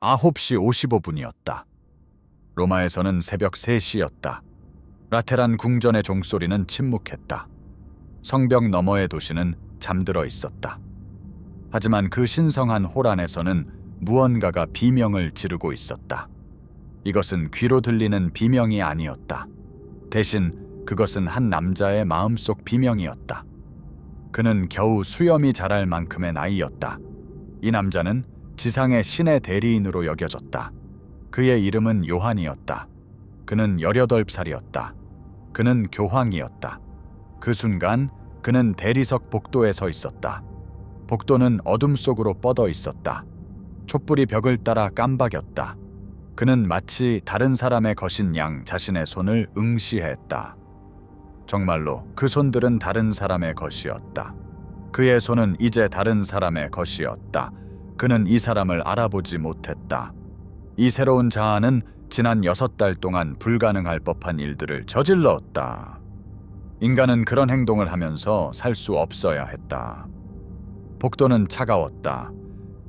9시 55분이었다. 로마에서는 새벽 3시였다. 라테란 궁전의 종소리는 침묵했다. 성벽 너머의 도시는 잠들어 있었다. 하지만 그 신성한 홀 안에서는 무언가가 비명을 지르고 있었다. 이것은 귀로 들리는 비명이 아니었다. 대신 그것은 한 남자의 마음속 비명이었다. 그는 겨우 수염이 자랄 만큼의 나이였다. 이 남자는 지상의 신의 대리인으로 여겨졌다. 그의 이름은 요한이었다. 그는 18살이었다. 그는 교황이었다. 그 순간 그는 대리석 복도에 서 있었다. 복도는 어둠 속으로 뻗어 있었다. 촛불이 벽을 따라 깜박였다. 그는 마치 다른 사람의 것인 양 자신의 손을 응시했다. 정말로 그 손들은 다른 사람의 것이었다. 그의 손은 이제 다른 사람의 것이었다. 그는 이 사람을 알아보지 못했다. 이 새로운 자아는 지난 6달 동안 불가능할 법한 일들을 저질렀다. 인간은 그런 행동을 하면서 살 수 없어야 했다. 복도는 차가웠다.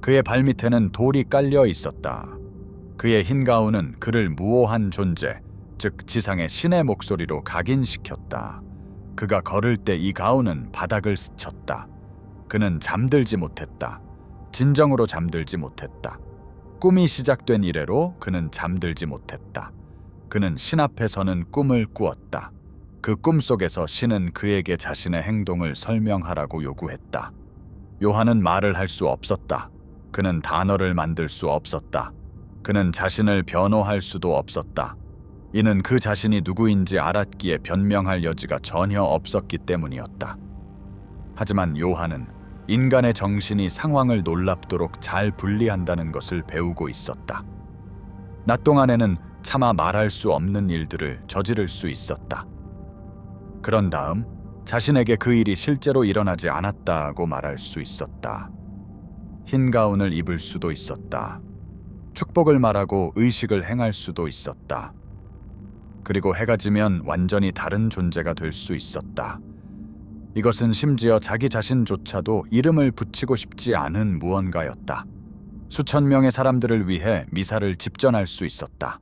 그의 발밑에는 돌이 깔려 있었다. 그의 흰 가운은 그를 무오한 존재, 즉 지상의 신의 목소리로 각인시켰다. 그가 걸을 때 이 가운은 바닥을 스쳤다. 그는 잠들지 못했다. 진정으로 잠들지 못했다. 꿈이 시작된 이래로 그는 잠들지 못했다. 그는 신 앞에서는 꿈을 꾸었다. 그 꿈 속에서 신은 그에게 자신의 행동을 설명하라고 요구했다. 요한은 말을 할 수 없었다. 그는 단어를 만들 수 없었다. 그는 자신을 변호할 수도 없었다. 이는 그 자신이 누구인지 알았기에 변명할 여지가 전혀 없었기 때문이었다. 하지만 요한은 인간의 정신이 상황을 놀랍도록 잘 분리한다는 것을 배우고 있었다. 낮 동안에는 차마 말할 수 없는 일들을 저지를 수 있었다. 그런 다음 자신에게 그 일이 실제로 일어나지 않았다고 말할 수 있었다. 흰 가운을 입을 수도 있었다. 축복을 말하고 의식을 행할 수도 있었다. 그리고 해가 지면 완전히 다른 존재가 될 수 있었다. 이것은 심지어 자기 자신조차도 이름을 붙이고 싶지 않은 무언가였다. 수천 명의 사람들을 위해 미사를 집전할 수 있었다.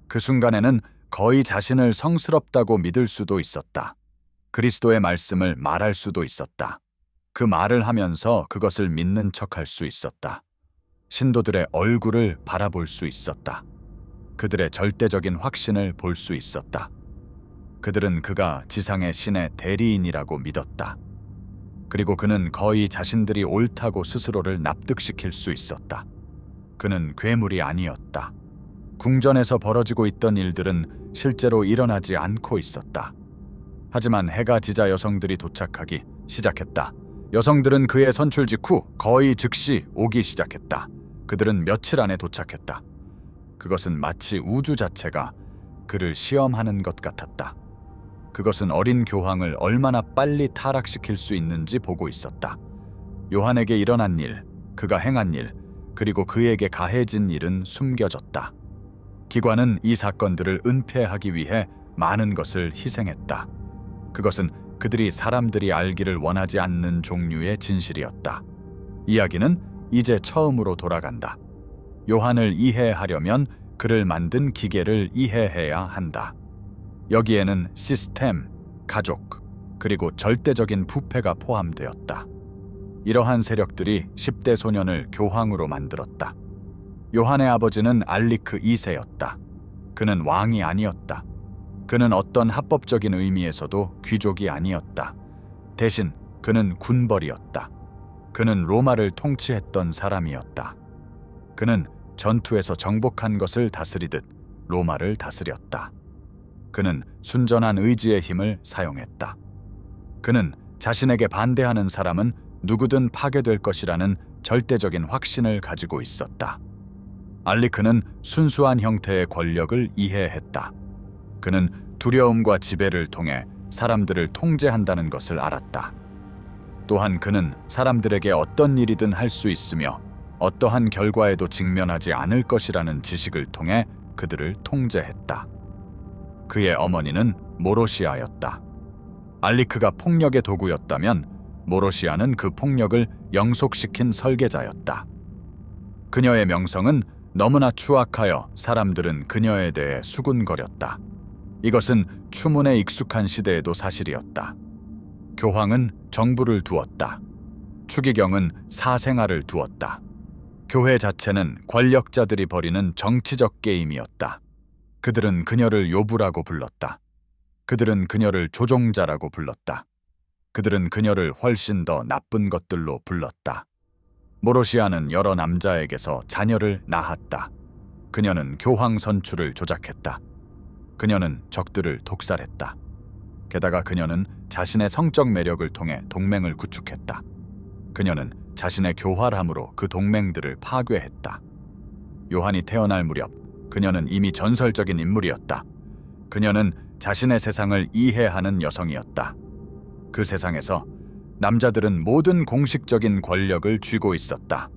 그 순간에는 거의 자신을 성스럽다고 믿을 수도 있었다. 그리스도의 말씀을 말할 수도 있었다. 그 말을 하면서 그것을 믿는 척할 수 있었다. 신도들의 얼굴을 바라볼 수 있었다. 그들의 절대적인 확신을 볼 수 있었다. 그들은 그가 지상의 신의 대리인이라고 믿었다. 그리고 그는 거의 자신들이 옳다고 스스로를 납득시킬 수 있었다. 그는 괴물이 아니었다. 궁전에서 벌어지고 있던 일들은 실제로 일어나지 않고 있었다. 하지만 해가 지자 여성들이 도착하기 시작했다. 여성들은 그의 선출 직후 거의 즉시 오기 시작했다. 그들은 며칠 안에 도착했다. 그것은 마치 우주 자체가 그를 시험하는 것 같았다. 그것은 어린 교황을 얼마나 빨리 타락시킬 수 있는지 보고 있었다. 요한에게 일어난 일, 그가 행한 일, 그리고 그에게 가해진 일은 숨겨졌다. 기관은 이 사건들을 은폐하기 위해 많은 것을 희생했다. 그것은 그들이 사람들이 알기를 원하지 않는 종류의 진실이었다. 이야기는 이제 처음으로 돌아간다. 요한을 이해하려면 그를 만든 기계를 이해해야 한다. 여기에는 시스템, 가족, 그리고 절대적인 부패가 포함되었다. 이러한 세력들이 10대 소년을 교황으로 만들었다. 요한의 아버지는 알리크 2세였다. 그는 왕이 아니었다. 그는 어떤 합법적인 의미에서도 귀족이 아니었다. 대신 그는 군벌이었다. 그는 로마를 통치했던 사람이었다. 그는 전투에서 정복한 것을 다스리듯 로마를 다스렸다. 그는 순전한 의지의 힘을 사용했다. 그는 자신에게 반대하는 사람은 누구든 파괴될 것이라는 절대적인 확신을 가지고 있었다. 알리크는 순수한 형태의 권력을 이해했다. 그는 두려움과 지배를 통해 사람들을 통제한다는 것을 알았다. 또한 그는 사람들에게 어떤 일이든 할 수 있으며 어떠한 결과에도 직면하지 않을 것이라는 지식을 통해 그들을 통제했다. 그의 어머니는 모로시아였다. 알리크가 폭력의 도구였다면 모로시아는 그 폭력을 영속시킨 설계자였다. 그녀의 명성은 너무나 추악하여 사람들은 그녀에 대해 수군거렸다. 이것은 추문에 익숙한 시대에도 사실이었다. 교황은 정부를 두었다. 추기경은 사생활을 두었다. 교회 자체는 권력자들이 벌이는 정치적 게임이었다. 그들은 그녀를 요부라고 불렀다. 그들은 그녀를 조종자라고 불렀다. 그들은 그녀를 훨씬 더 나쁜 것들로 불렀다. 모로시아는 여러 남자에게서 자녀를 낳았다. 그녀는 교황 선출을 조작했다. 그녀는 적들을 독살했다. 게다가 그녀는 자신의 성적 매력을 통해 동맹을 구축했다. 그녀는 자신의 교활함으로 그 동맹들을 파괴했다. 요한이 태어날 무렵 그녀는 이미 전설적인 인물이었다. 그녀는 자신의 세상을 이해하는 여성이었다. 그 세상에서 남자들은 모든 공식적인 권력을 쥐고 있었다.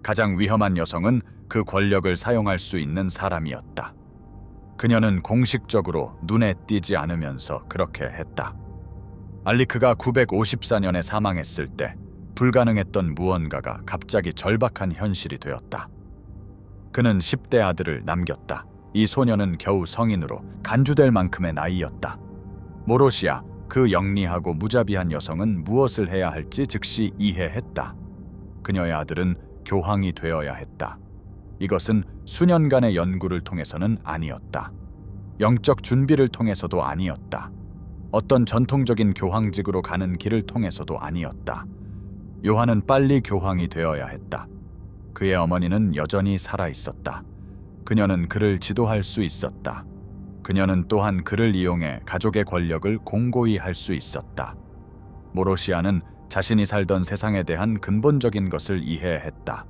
가장 위험한 여성은 그 권력을 사용할 수 있는 사람이었다. 그녀는 공식적으로 눈에 띄지 않으면서 그렇게 했다. 알리크가 954년에 사망했을 때 불가능했던 무언가가 갑자기 절박한 현실이 되었다. 그는 10대 아들을 남겼다. 이 소녀는 겨우 성인으로 간주될 만큼의 나이였다. 모로시아, 그 영리하고 무자비한 여성은 무엇을 해야 할지 즉시 이해했다. 그녀의 아들은 교황이 되어야 했다. 이것은 수년간의 연구를 통해서는 아니었다. 영적 준비를 통해서도 아니었다. 어떤 전통적인 교황직으로 가는 길을 통해서도 아니었다. 요한은 빨리 교황이 되어야 했다. 그의 어머니는 여전히 살아 있었다. 그녀는 그를 지도할 수 있었다. 그녀는 또한 그를 이용해 가족의 권력을 공고히 할 수 있었다. 모로시아는 자신이 살던 세상에 대한 근본적인 것을 이해했다.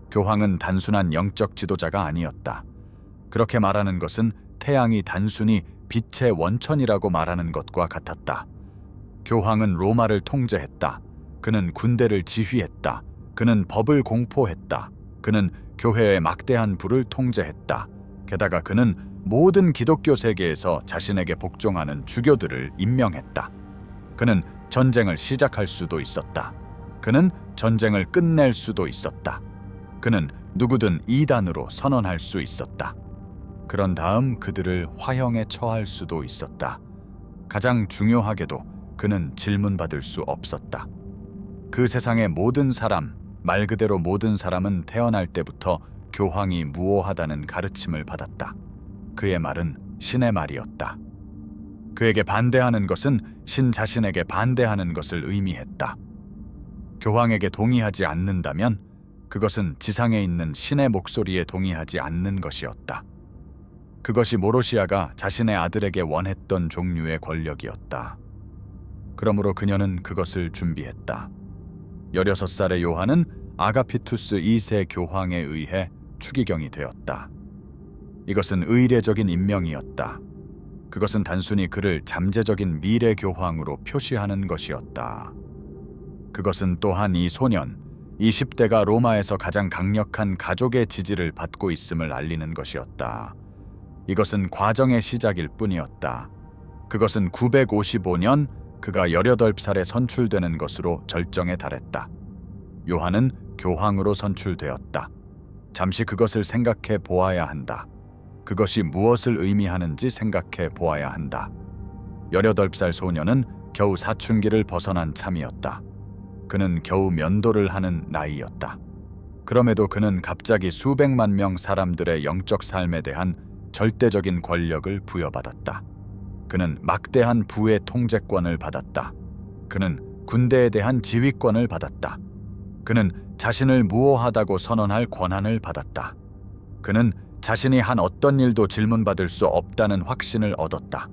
교황은 단순한 영적 지도자가 아니었다. 그렇게 말하는 것은 태양이 단순히 빛의 원천이라고 말하는 것과 같았다. 교황은 로마를 통제했다. 그는 군대를 지휘했다. 그는 법을 공포했다. 그는 교회의 막대한 부를 통제했다. 게다가 그는 모든 기독교 세계에서 자신에게 복종하는 주교들을 임명했다. 그는 전쟁을 시작할 수도 있었다. 그는 전쟁을 끝낼 수도 있었다. 그는 누구든 이단으로 선언할 수 있었다. 그런 다음 그들을 화형에 처할 수도 있었다. 가장 중요하게도 그는 질문받을 수 없었다. 그 세상의 모든 사람, 말 그대로 모든 사람은 태어날 때부터 교황이 무오하다는 가르침을 받았다. 그의 말은 신의 말이었다. 그에게 반대하는 것은 신 자신에게 반대하는 것을 의미했다. 교황에게 동의하지 않는다면 그것은 지상에 있는 신의 목소리에 동의하지 않는 것이었다. 그것이 모로시아가 자신의 아들에게 원했던 종류의 권력이었다. 그러므로 그녀는 그것을 준비했다. 16살의 요한은 아가피투스 2세 교황에 의해 추기경이 되었다. 이것은 의례적인 임명이었다. 그것은 단순히 그를 잠재적인 미래 교황으로 표시하는 것이었다. 그것은 또한 이 소년, 20대가 로마에서 가장 강력한 가족의 지지를 받고 있음을 알리는 것이었다. 이것은 과정의 시작일 뿐이었다. 그것은 955년 그가 18살에 선출되는 것으로 절정에 달했다. 요한은 교황으로 선출되었다. 잠시 그것을 생각해 보아야 한다. 그것이 무엇을 의미하는지 생각해 보아야 한다. 18살 소년은 겨우 사춘기를 벗어난 참이었다. 그는 겨우 면도를 하는 나이였다. 그럼에도 그는 갑자기 수백만 명 사람들의 영적 삶에 대한 절대적인 권력을 부여받았다. 그는 막대한 부의 통제권을 받았다. 그는 군대에 대한 지휘권을 받았다. 그는 자신을 무오하다고 선언할 권한을 받았다. 그는 자신이 한 어떤 일도 질문받을 수 없다는 확신을 얻었다.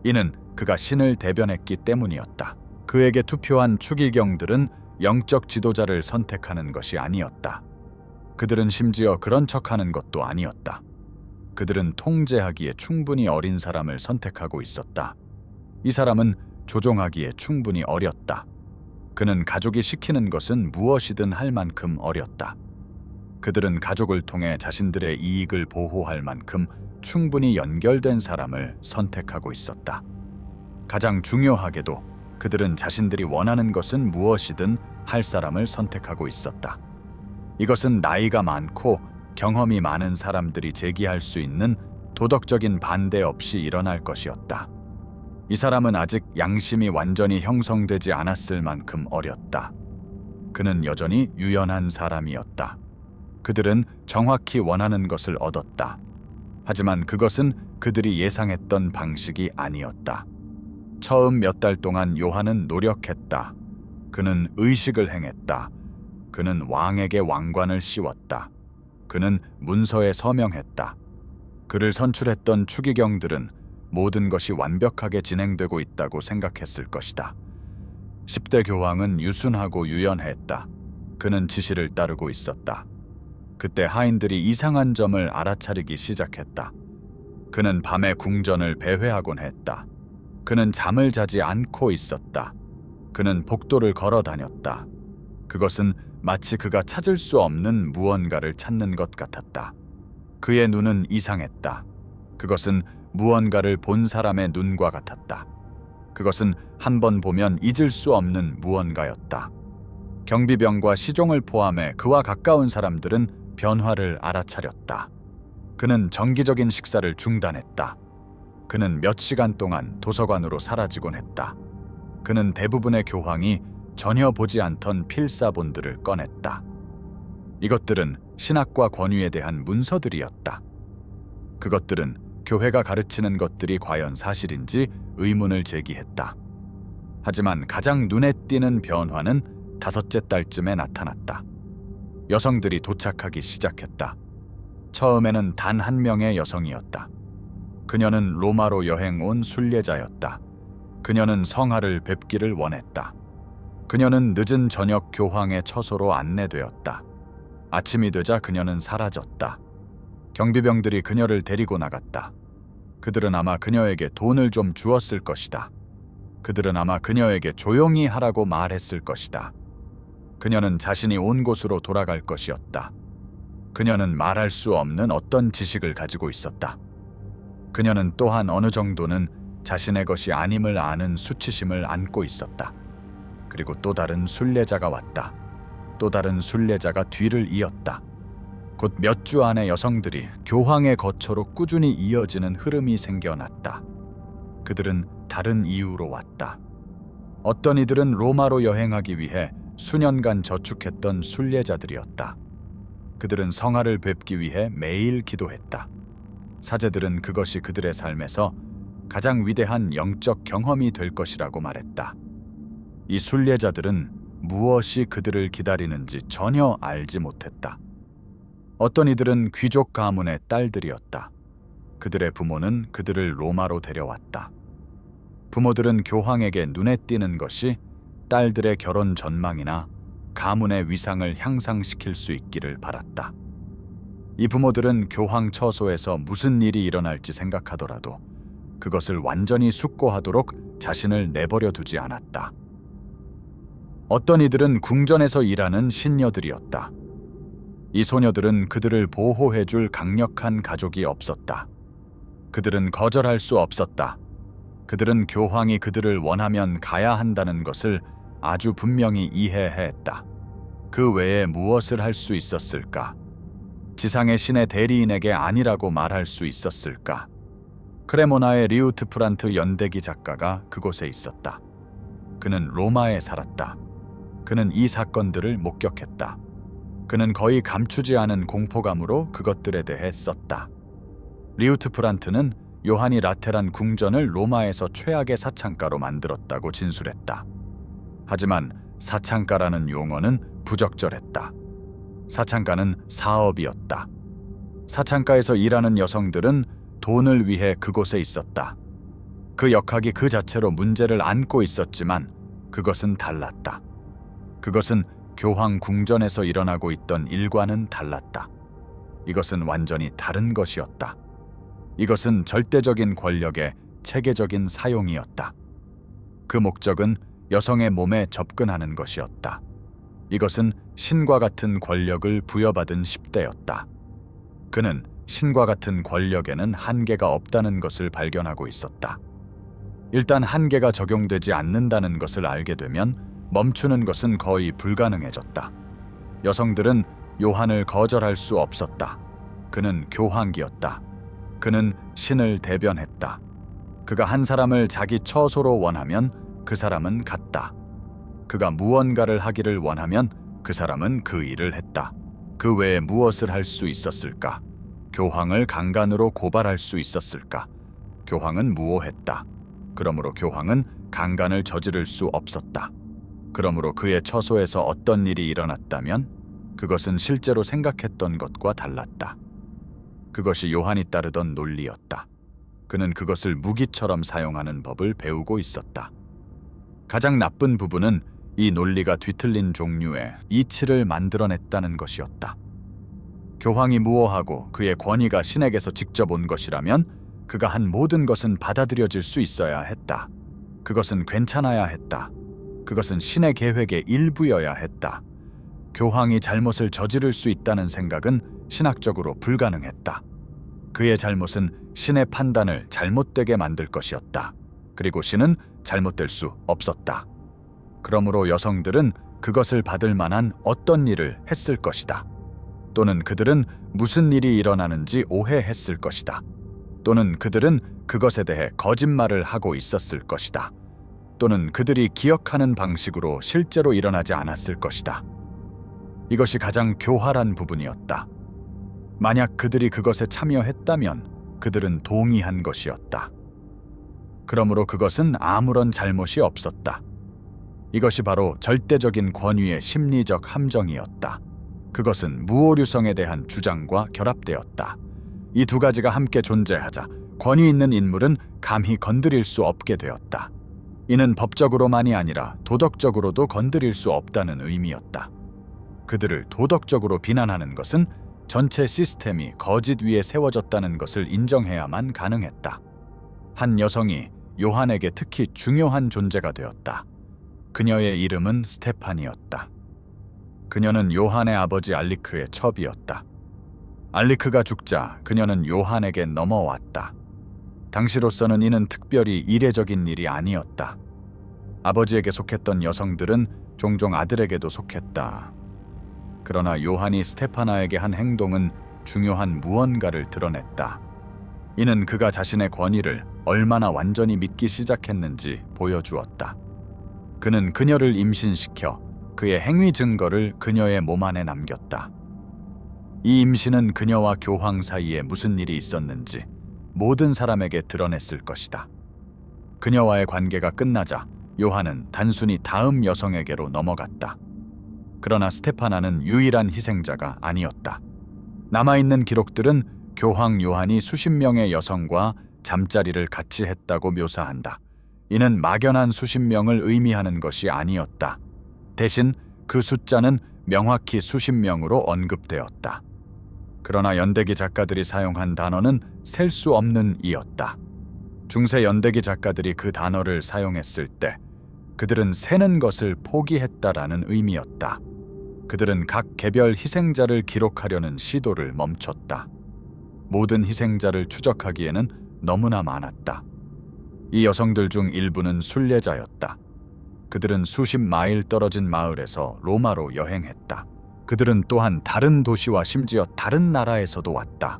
이는 그가 신을 대변했기 때문이었다. 그에게 투표한 추기경들은 영적 지도자를 선택하는 것이 아니었다. 그들은 심지어 그런 척하는 것도 아니었다. 그들은 통제하기에 충분히 어린 사람을 선택하고 있었다. 이 사람은 조종하기에 충분히 어렸다. 그는 가족이 시키는 것은 무엇이든 할 만큼 어렸다. 그들은 가족을 통해 자신들의 이익을 보호할 만큼 충분히 연결된 사람을 선택하고 있었다. 가장 중요하게도 그들은 자신들이 원하는 것은 무엇이든 할 사람을 선택하고 있었다. 이것은 나이가 많고 경험이 많은 사람들이 제기할 수 있는 도덕적인 반대 없이 일어날 것이었다. 이 사람은 아직 양심이 완전히 형성되지 않았을 만큼 어렸다. 그는 여전히 유연한 사람이었다. 그들은 정확히 원하는 것을 얻었다. 하지만 그것은 그들이 예상했던 방식이 아니었다. 처음 몇 달 동안 요한은 노력했다. 그는 의식을 행했다. 그는 왕에게 왕관을 씌웠다. 그는 문서에 서명했다. 그를 선출했던 추기경들은 모든 것이 완벽하게 진행되고 있다고 생각했을 것이다. 10대 교황은 유순하고 유연했다. 그는 지시를 따르고 있었다. 그때 하인들이 이상한 점을 알아차리기 시작했다. 그는 밤에 궁전을 배회하곤 했다. 그는 잠을 자지 않고 있었다. 그는 복도를 걸어 다녔다. 그것은 마치 그가 찾을 수 없는 무언가를 찾는 것 같았다. 그의 눈은 이상했다. 그것은 무언가를 본 사람의 눈과 같았다. 그것은 한 번 보면 잊을 수 없는 무언가였다. 경비병과 시종을 포함해 그와 가까운 사람들은 변화를 알아차렸다. 그는 정기적인 식사를 중단했다. 그는 몇 시간 동안 도서관으로 사라지곤 했다. 그는 대부분의 교황이 전혀 보지 않던 필사본들을 꺼냈다. 이것들은 신학과 권위에 대한 문서들이었다. 그것들은 교회가 가르치는 것들이 과연 사실인지 의문을 제기했다. 하지만 가장 눈에 띄는 변화는 5째 달쯤에 나타났다. 여성들이 도착하기 시작했다. 처음에는 단 한 명의 여성이었다. 그녀는 로마로 여행 온 순례자였다. 그녀는 성하를 뵙기를 원했다. 그녀는 늦은 저녁 교황의 처소로 안내되었다. 아침이 되자 그녀는 사라졌다. 경비병들이 그녀를 데리고 나갔다. 그들은 아마 그녀에게 돈을 좀 주었을 것이다. 그들은 아마 그녀에게 조용히 하라고 말했을 것이다. 그녀는 자신이 온 곳으로 돌아갈 것이었다. 그녀는 말할 수 없는 어떤 지식을 가지고 있었다. 그녀는 또한 어느 정도는 자신의 것이 아님을 아는 수치심을 안고 있었다. 그리고 또 다른 순례자가 왔다. 또 다른 순례자가 뒤를 이었다. 곧 몇 주 안에 여성들이 교황의 거처로 꾸준히 이어지는 흐름이 생겨났다. 그들은 다른 이유로 왔다. 어떤 이들은 로마로 여행하기 위해 수년간 저축했던 순례자들이었다. 그들은 성하를 뵙기 위해 매일 기도했다. 사제들은 그것이 그들의 삶에서 가장 위대한 영적 경험이 될 것이라고 말했다. 이 순례자들은 무엇이 그들을 기다리는지 전혀 알지 못했다. 어떤 이들은 귀족 가문의 딸들이었다. 그들의 부모는 그들을 로마로 데려왔다. 부모들은 교황에게 눈에 띄는 것이 딸들의 결혼 전망이나 가문의 위상을 향상시킬 수 있기를 바랐다. 이 부모들은 교황 처소에서 무슨 일이 일어날지 생각하더라도 그것을 완전히 숙고하도록 자신을 내버려 두지 않았다. 어떤 이들은 궁전에서 일하는 신녀들이었다. 이 소녀들은 그들을 보호해줄 강력한 가족이 없었다. 그들은 거절할 수 없었다. 그들은 교황이 그들을 원하면 가야 한다는 것을 아주 분명히 이해했다. 그 외에 무엇을 할 수 있었을까? 지상의 신의 대리인에게 아니라고 말할 수 있었을까? 크레모나의 리우트프란트 연대기 작가가 그곳에 있었다. 그는 로마에 살았다. 그는 이 사건들을 목격했다. 그는 거의 감추지 않은 공포감으로 그것들에 대해 썼다. 리우트프란트는 요한이 라테란 궁전을 로마에서 최악의 사창가로 만들었다고 진술했다. 하지만 사창가라는 용어는 부적절했다. 사창가는 사업이었다. 사창가에서 일하는 여성들은 돈을 위해 그곳에 있었다. 그 역학이 그 자체로 문제를 안고 있었지만 그것은 달랐다. 그것은 교황 궁전에서 일어나고 있던 일과는 달랐다. 이것은 완전히 다른 것이었다. 이것은 절대적인 권력의 체계적인 사용이었다. 그 목적은 여성의 몸에 접근하는 것이었다. 이것은 신과 같은 권력을 부여받은 10대였다. 그는 신과 같은 권력에는 한계가 없다는 것을 발견하고 있었다. 일단 한계가 적용되지 않는다는 것을 알게 되면 멈추는 것은 거의 불가능해졌다. 여성들은 요한을 거절할 수 없었다. 그는 교황이었다. 그는 신을 대변했다. 그가 한 사람을 자기 처소로 원하면 그 사람은 갔다. 그가 무언가를 하기를 원하면 그 사람은 그 일을 했다. 그 외에 무엇을 할 수 있었을까? 교황을 강간으로 고발할 수 있었을까? 교황은 무오했다. 그러므로 교황은 강간을 저지를 수 없었다. 그러므로 그의 처소에서 어떤 일이 일어났다면 그것은 실제로 생각했던 것과 달랐다. 그것이 요한이 따르던 논리였다. 그는 그것을 무기처럼 사용하는 법을 배우고 있었다. 가장 나쁜 부분은 이 논리가 뒤틀린 종류의 이치를 만들어냈다는 것이었다. 교황이 무오하고 그의 권위가 신에게서 직접 온 것이라면 그가 한 모든 것은 받아들여질 수 있어야 했다. 그것은 괜찮아야 했다. 그것은 신의 계획의 일부여야 했다. 교황이 잘못을 저지를 수 있다는 생각은 신학적으로 불가능했다. 그의 잘못은 신의 판단을 잘못되게 만들 것이었다. 그리고 신은 잘못될 수 없었다. 그러므로 여성들은 그것을 받을 만한 어떤 일을 했을 것이다. 또는 그들은 무슨 일이 일어나는지 오해했을 것이다. 또는 그들은 그것에 대해 거짓말을 하고 있었을 것이다. 또는 그들이 기억하는 방식으로 실제로 일어나지 않았을 것이다. 이것이 가장 교활한 부분이었다. 만약 그들이 그것에 참여했다면 그들은 동의한 것이었다. 그러므로 그것은 아무런 잘못이 없었다. 이것이 바로 절대적인 권위의 심리적 함정이었다. 그것은 무오류성에 대한 주장과 결합되었다. 이 두 가지가 함께 존재하자 권위 있는 인물은 감히 건드릴 수 없게 되었다. 이는 법적으로만이 아니라 도덕적으로도 건드릴 수 없다는 의미였다. 그들을 도덕적으로 비난하는 것은 전체 시스템이 거짓 위에 세워졌다는 것을 인정해야만 가능했다. 한 여성이 요한에게 특히 중요한 존재가 되었다. 그녀의 이름은 스테판이었다. 그녀는 요한의 아버지 알리크의 첩이었다. 알리크가 죽자 그녀는 요한에게 넘어왔다. 당시로서는 이는 특별히 이례적인 일이 아니었다. 아버지에게 속했던 여성들은 종종 아들에게도 속했다. 그러나 요한이 스테파나에게 한 행동은 중요한 무언가를 드러냈다. 이는 그가 자신의 권위를 얼마나 완전히 믿기 시작했는지 보여주었다. 그는 그녀를 임신시켜 그의 행위 증거를 그녀의 몸 안에 남겼다. 이 임신은 그녀와 교황 사이에 무슨 일이 있었는지 모든 사람에게 드러냈을 것이다. 그녀와의 관계가 끝나자 요한은 단순히 다음 여성에게로 넘어갔다. 그러나 스테파나는 유일한 희생자가 아니었다. 남아있는 기록들은 교황 요한이 수십 명의 여성과 잠자리를 같이 했다고 묘사한다. 이는 막연한 수십 명을 의미하는 것이 아니었다. 대신 그 숫자는 명확히 수십 명으로 언급되었다. 그러나 연대기 작가들이 사용한 단어는 셀 수 없는 이었다. 중세 연대기 작가들이 그 단어를 사용했을 때 그들은 세는 것을 포기했다라는 의미였다. 그들은 각 개별 희생자를 기록하려는 시도를 멈췄다. 모든 희생자를 추적하기에는 너무나 많았다. 이 여성들 중 일부는 순례자였다. 그들은 수십 마일 떨어진 마을에서 로마로 여행했다. 그들은 또한 다른 도시와 심지어 다른 나라에서도 왔다.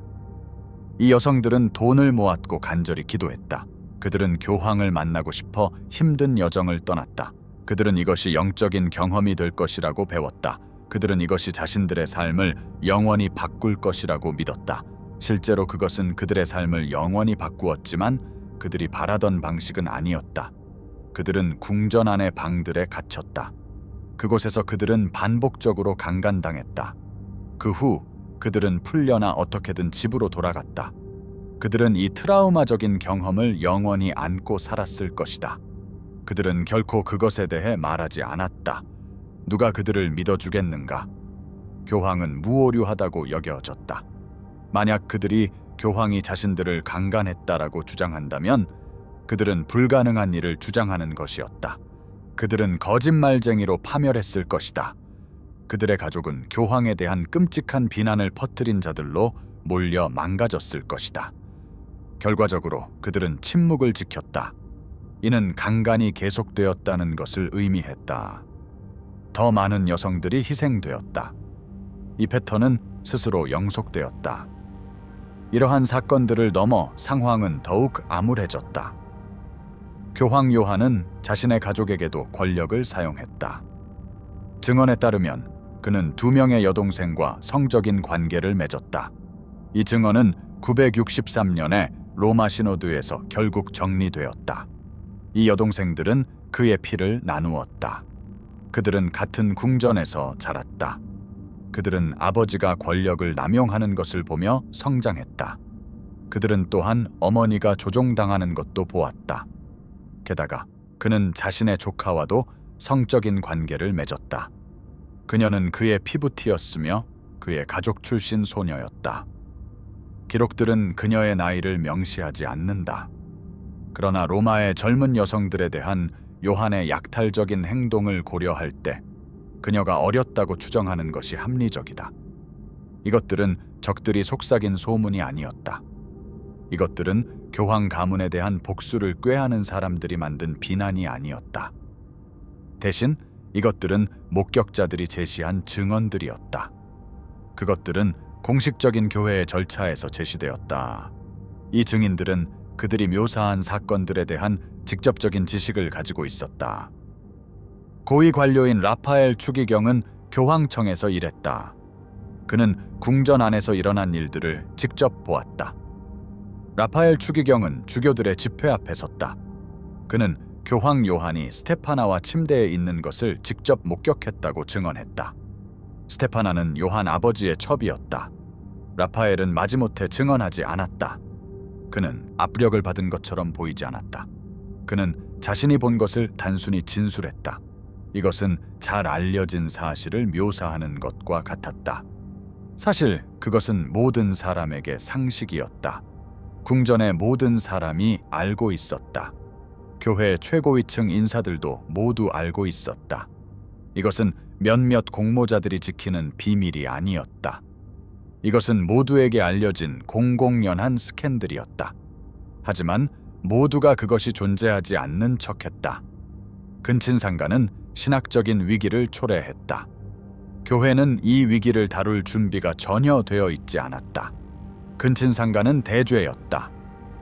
이 여성들은 돈을 모았고 간절히 기도했다. 그들은 교황을 만나고 싶어 힘든 여정을 떠났다. 그들은 이것이 영적인 경험이 될 것이라고 배웠다. 그들은 이것이 자신들의 삶을 영원히 바꿀 것이라고 믿었다. 실제로 그것은 그들의 삶을 영원히 바꾸었지만 그들이 바라던 방식은 아니었다. 그들은 궁전 안의 방들에 갇혔다. 그곳에서 그들은 반복적으로 강간당했다. 그 후 그들은 풀려나 어떻게든 집으로 돌아갔다. 그들은 이 트라우마적인 경험을 영원히 안고 살았을 것이다. 그들은 결코 그것에 대해 말하지 않았다. 누가 그들을 믿어주겠는가? 교황은 무오류하다고 여겨졌다. 만약 그들이 교황이 자신들을 강간했다라고 주장한다면 그들은 불가능한 일을 주장하는 것이었다. 그들은 거짓말쟁이로 파멸했을 것이다. 그들의 가족은 교황에 대한 끔찍한 비난을 퍼뜨린 자들로 몰려 망가졌을 것이다. 결과적으로 그들은 침묵을 지켰다. 이는 강간이 계속되었다는 것을 의미했다. 더 많은 여성들이 희생되었다. 이 패턴은 스스로 영속되었다. 이러한 사건들을 넘어 상황은 더욱 암울해졌다. 교황 요한은 자신의 가족에게도 권력을 사용했다. 증언에 따르면 그는 2명의 여동생과 성적인 관계를 맺었다. 이 증언은 963년에 로마 시노드에서 결국 정리되었다. 이 여동생들은 그의 피를 나누었다. 그들은 같은 궁전에서 자랐다. 그들은 아버지가 권력을 남용하는 것을 보며 성장했다. 그들은 또한 어머니가 조종당하는 것도 보았다. 게다가 그는 자신의 조카와도 성적인 관계를 맺었다. 그녀는 그의 피부티였으며 그의 가족 출신 소녀였다. 기록들은 그녀의 나이를 명시하지 않는다. 그러나 로마의 젊은 여성들에 대한 요한의 약탈적인 행동을 고려할 때 그녀가 어렸다고 추정하는 것이 합리적이다. 이것들은 적들이 속삭인 소문이 아니었다. 이것들은 교황 가문에 대한 복수를 꾀하는 사람들이 만든 비난이 아니었다. 대신 이것들은 목격자들이 제시한 증언들이었다. 그것들은 공식적인 교회의 절차에서 제시되었다. 이 증인들은 그들이 묘사한 사건들에 대한 직접적인 지식을 가지고 있었다. 고위 관료인 라파엘 추기경은 교황청에서 일했다. 그는 궁전 안에서 일어난 일들을 직접 보았다. 라파엘 추기경은 주교들의 집회 앞에 섰다. 그는 교황 요한이 스테파나와 침대에 있는 것을 직접 목격했다고 증언했다. 스테파나는 요한 아버지의 첩이었다. 라파엘은 마지못해 증언하지 않았다. 그는 압력을 받은 것처럼 보이지 않았다. 그는 자신이 본 것을 단순히 진술했다. 이것은 잘 알려진 사실을 묘사하는 것과 같았다. 사실 그것은 모든 사람에게 상식이었다. 궁전의 모든 사람이 알고 있었다. 교회 최고위층 인사들도 모두 알고 있었다. 이것은 몇몇 공모자들이 지키는 비밀이 아니었다. 이것은 모두에게 알려진 공공연한 스캔들이었다. 하지만 모두가 그것이 존재하지 않는 척했다. 근친상간은 신학적인 위기를 초래했다. 교회는 이 위기를 다룰 준비가 전혀 되어 있지 않았다. 근친상간은 대죄였다.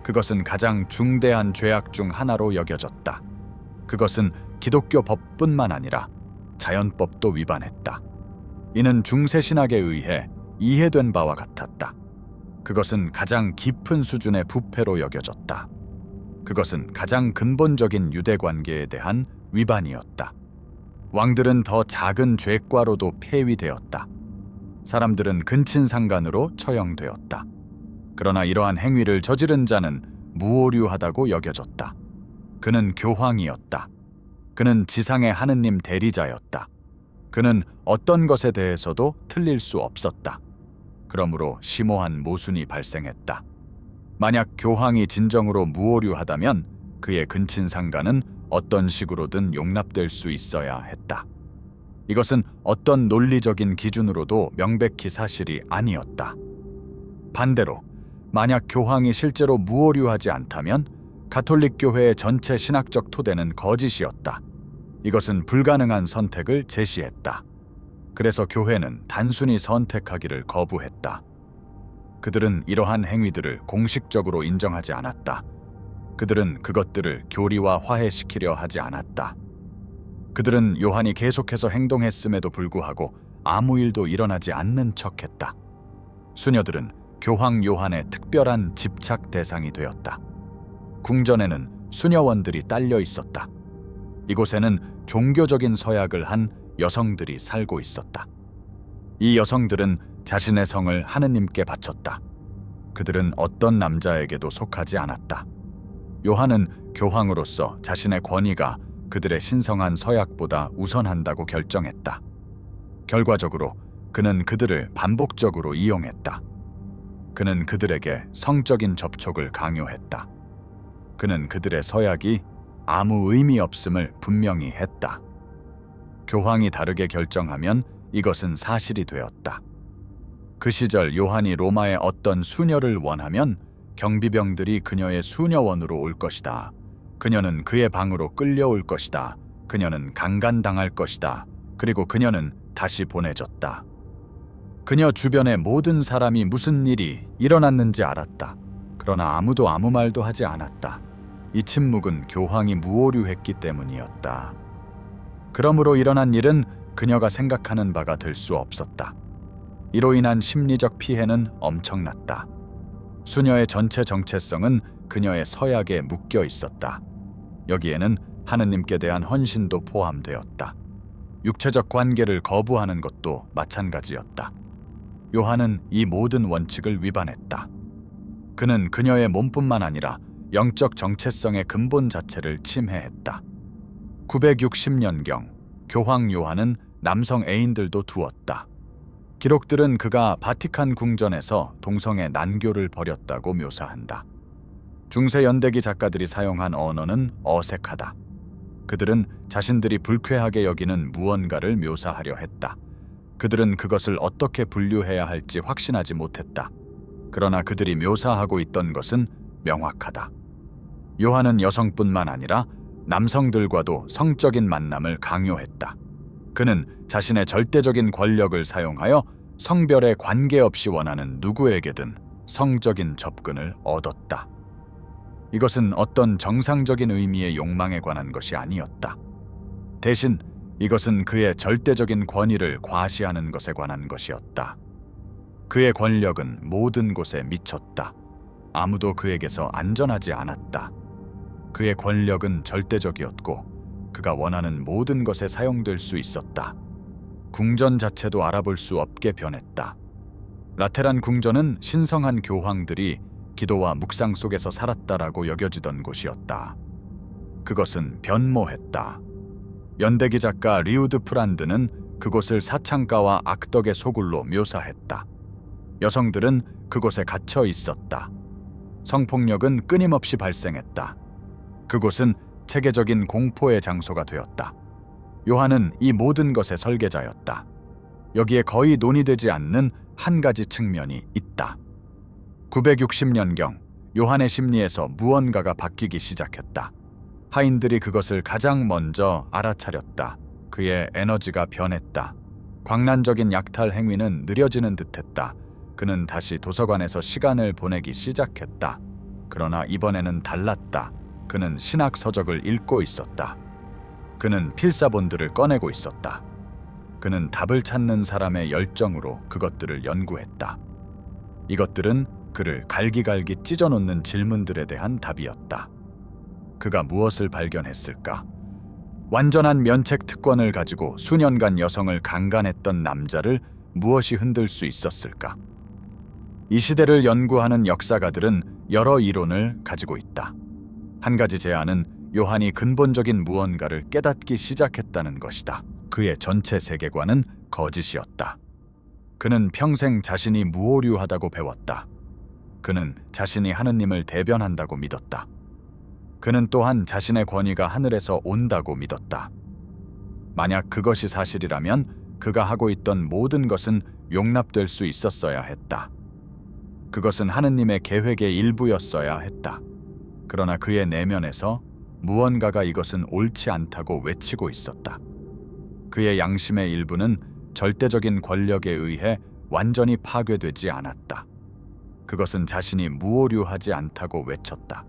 그것은 가장 중대한 죄악 중 하나로 여겨졌다. 그것은 기독교 법뿐만 아니라 자연법도 위반했다. 이는 중세신학에 의해 이해된 바와 같았다. 그것은 가장 깊은 수준의 부패로 여겨졌다. 그것은 가장 근본적인 유대 관계에 대한 위반이었다. 왕들은 더 작은 죄과로도 폐위되었다. 사람들은 근친상간으로 처형되었다. 그러나 이러한 행위를 저지른 자는 무오류하다고 여겨졌다. 그는 교황이었다. 그는 지상의 하느님 대리자였다. 그는 어떤 것에 대해서도 틀릴 수 없었다. 그러므로 심오한 모순이 발생했다. 만약 교황이 진정으로 무오류하다면 그의 근친상간은 어떤 식으로든 용납될 수 있어야 했다. 이것은 어떤 논리적인 기준으로도 명백히 사실이 아니었다. 반대로 만약 교황이 실제로 무오류하지 않다면 가톨릭 교회의 전체 신학적 토대는 거짓이었다. 이것은 불가능한 선택을 제시했다. 그래서 교회는 단순히 선택하기를 거부했다. 그들은 이러한 행위들을 공식적으로 인정하지 않았다. 그들은 그것들을 교리와 화해시키려 하지 않았다. 그들은 요한이 계속해서 행동했음에도 불구하고 아무 일도 일어나지 않는 척했다. 수녀들은 교황 요한의 특별한 집착 대상이 되었다. 궁전에는 수녀원들이 딸려 있었다. 이곳에는 종교적인 서약을 한 여성들이 살고 있었다. 이 여성들은 자신의 성을 하느님께 바쳤다. 그들은 어떤 남자에게도 속하지 않았다. 요한은 교황으로서 자신의 권위가 그들의 신성한 서약보다 우선한다고 결정했다. 결과적으로 그는 그들을 반복적으로 이용했다. 그는 그들에게 성적인 접촉을 강요했다. 그는 그들의 서약이 아무 의미 없음을 분명히 했다. 교황이 다르게 결정하면 이것은 사실이 되었다. 그 시절 요한이 로마의 어떤 수녀를 원하면 경비병들이 그녀의 수녀원으로 올 것이다. 그녀는 그의 방으로 끌려올 것이다. 그녀는 강간당할 것이다. 그리고 그녀는 다시 보내졌다. 그녀 주변의 모든 사람이 무슨 일이 일어났는지 알았다. 그러나 아무도 아무 말도 하지 않았다. 이 침묵은 교황이 무오류했기 때문이었다. 그러므로 일어난 일은 그녀가 생각하는 바가 될 수 없었다. 이로 인한 심리적 피해는 엄청났다. 수녀의 전체 정체성은 그녀의 서약에 묶여 있었다. 여기에는 하느님께 대한 헌신도 포함되었다. 육체적 관계를 거부하는 것도 마찬가지였다. 요한은 이 모든 원칙을 위반했다. 그는 그녀의 몸뿐만 아니라 영적 정체성의 근본 자체를 침해했다. 960년경 교황 요한은 남성 애인들도 두었다. 기록들은 그가 바티칸 궁전에서 동성애 난교를 벌였다고 묘사한다. 중세 연대기 작가들이 사용한 언어는 어색하다. 그들은 자신들이 불쾌하게 여기는 무언가를 묘사하려 했다. 그들은 그것을 어떻게 분류해야 할지 확신하지 못했다. 그러나 그들이 묘사하고 있던 것은 명확하다. 요한은 여성뿐만 아니라 남성들과도 성적인 만남을 강요했다. 그는 자신의 절대적인 권력을 사용하여 성별에 관계없이 원하는 누구에게든 성적인 접근을 얻었다. 이것은 어떤 정상적인 의미의 욕망에 관한 것이 아니었다. 대신 이것은 그의 절대적인 권위를 과시하는 것에 관한 것이었다. 그의 권력은 모든 곳에 미쳤다. 아무도 그에게서 안전하지 않았다. 그의 권력은 절대적이었고 그가 원하는 모든 것에 사용될 수 있었다. 궁전 자체도 알아볼 수 없게 변했다. 라테란 궁전은 신성한 교황들이 기도와 묵상 속에서 살았다라고 여겨지던 곳이었다. 그것은 변모했다. 연대기 작가 리우드 프란드는 그곳을 사창가와 악덕의 소굴로 묘사했다. 여성들은 그곳에 갇혀 있었다. 성폭력은 끊임없이 발생했다. 그곳은 체계적인 공포의 장소가 되었다. 요한은 이 모든 것의 설계자였다. 여기에 거의 논의되지 않는 한 가지 측면이 있다. 960년경 요한의 심리에서 무언가가 바뀌기 시작했다. 하인들이 그것을 가장 먼저 알아차렸다. 그의 에너지가 변했다. 광란적인 약탈 행위는 느려지는 듯했다. 그는 다시 도서관에서 시간을 보내기 시작했다. 그러나 이번에는 달랐다. 그는 신학 서적을 읽고 있었다. 그는 필사본들을 꺼내고 있었다. 그는 답을 찾는 사람의 열정으로 그것들을 연구했다. 이것들은 그를 갈기갈기 찢어놓는 질문들에 대한 답이었다. 그가 무엇을 발견했을까? 완전한 면책 특권을 가지고 수년간 여성을 강간했던 남자를 무엇이 흔들 수 있었을까? 이 시대를 연구하는 역사가들은 여러 이론을 가지고 있다. 한 가지 제안은 요한이 근본적인 무언가를 깨닫기 시작했다는 것이다. 그의 전체 세계관은 거짓이었다. 그는 평생 자신이 무오류하다고 배웠다. 그는 자신이 하느님을 대변한다고 믿었다. 그는 또한 자신의 권위가 하늘에서 온다고 믿었다. 만약 그것이 사실이라면 그가 하고 있던 모든 것은 용납될 수 있었어야 했다. 그것은 하느님의 계획의 일부였어야 했다. 그러나 그의 내면에서 무언가가 이것은 옳지 않다고 외치고 있었다. 그의 양심의 일부는 절대적인 권력에 의해 완전히 파괴되지 않았다. 그것은 자신이 무오류하지 않다고 외쳤다.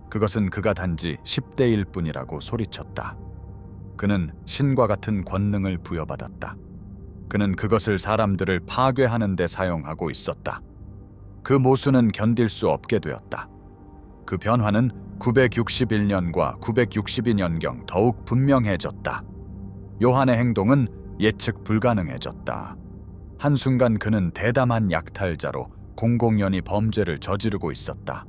그것은 그가 단지 10대일 뿐이라고 소리쳤다. 그는 신과 같은 권능을 부여받았다. 그는 그것을 사람들을 파괴하는 데 사용하고 있었다. 그 모순은 견딜 수 없게 되었다. 그 변화는 961년과 962년경 더욱 분명해졌다. 요한의 행동은 예측 불가능해졌다. 한순간 그는 대담한 약탈자로 공공연히 범죄를 저지르고 있었다.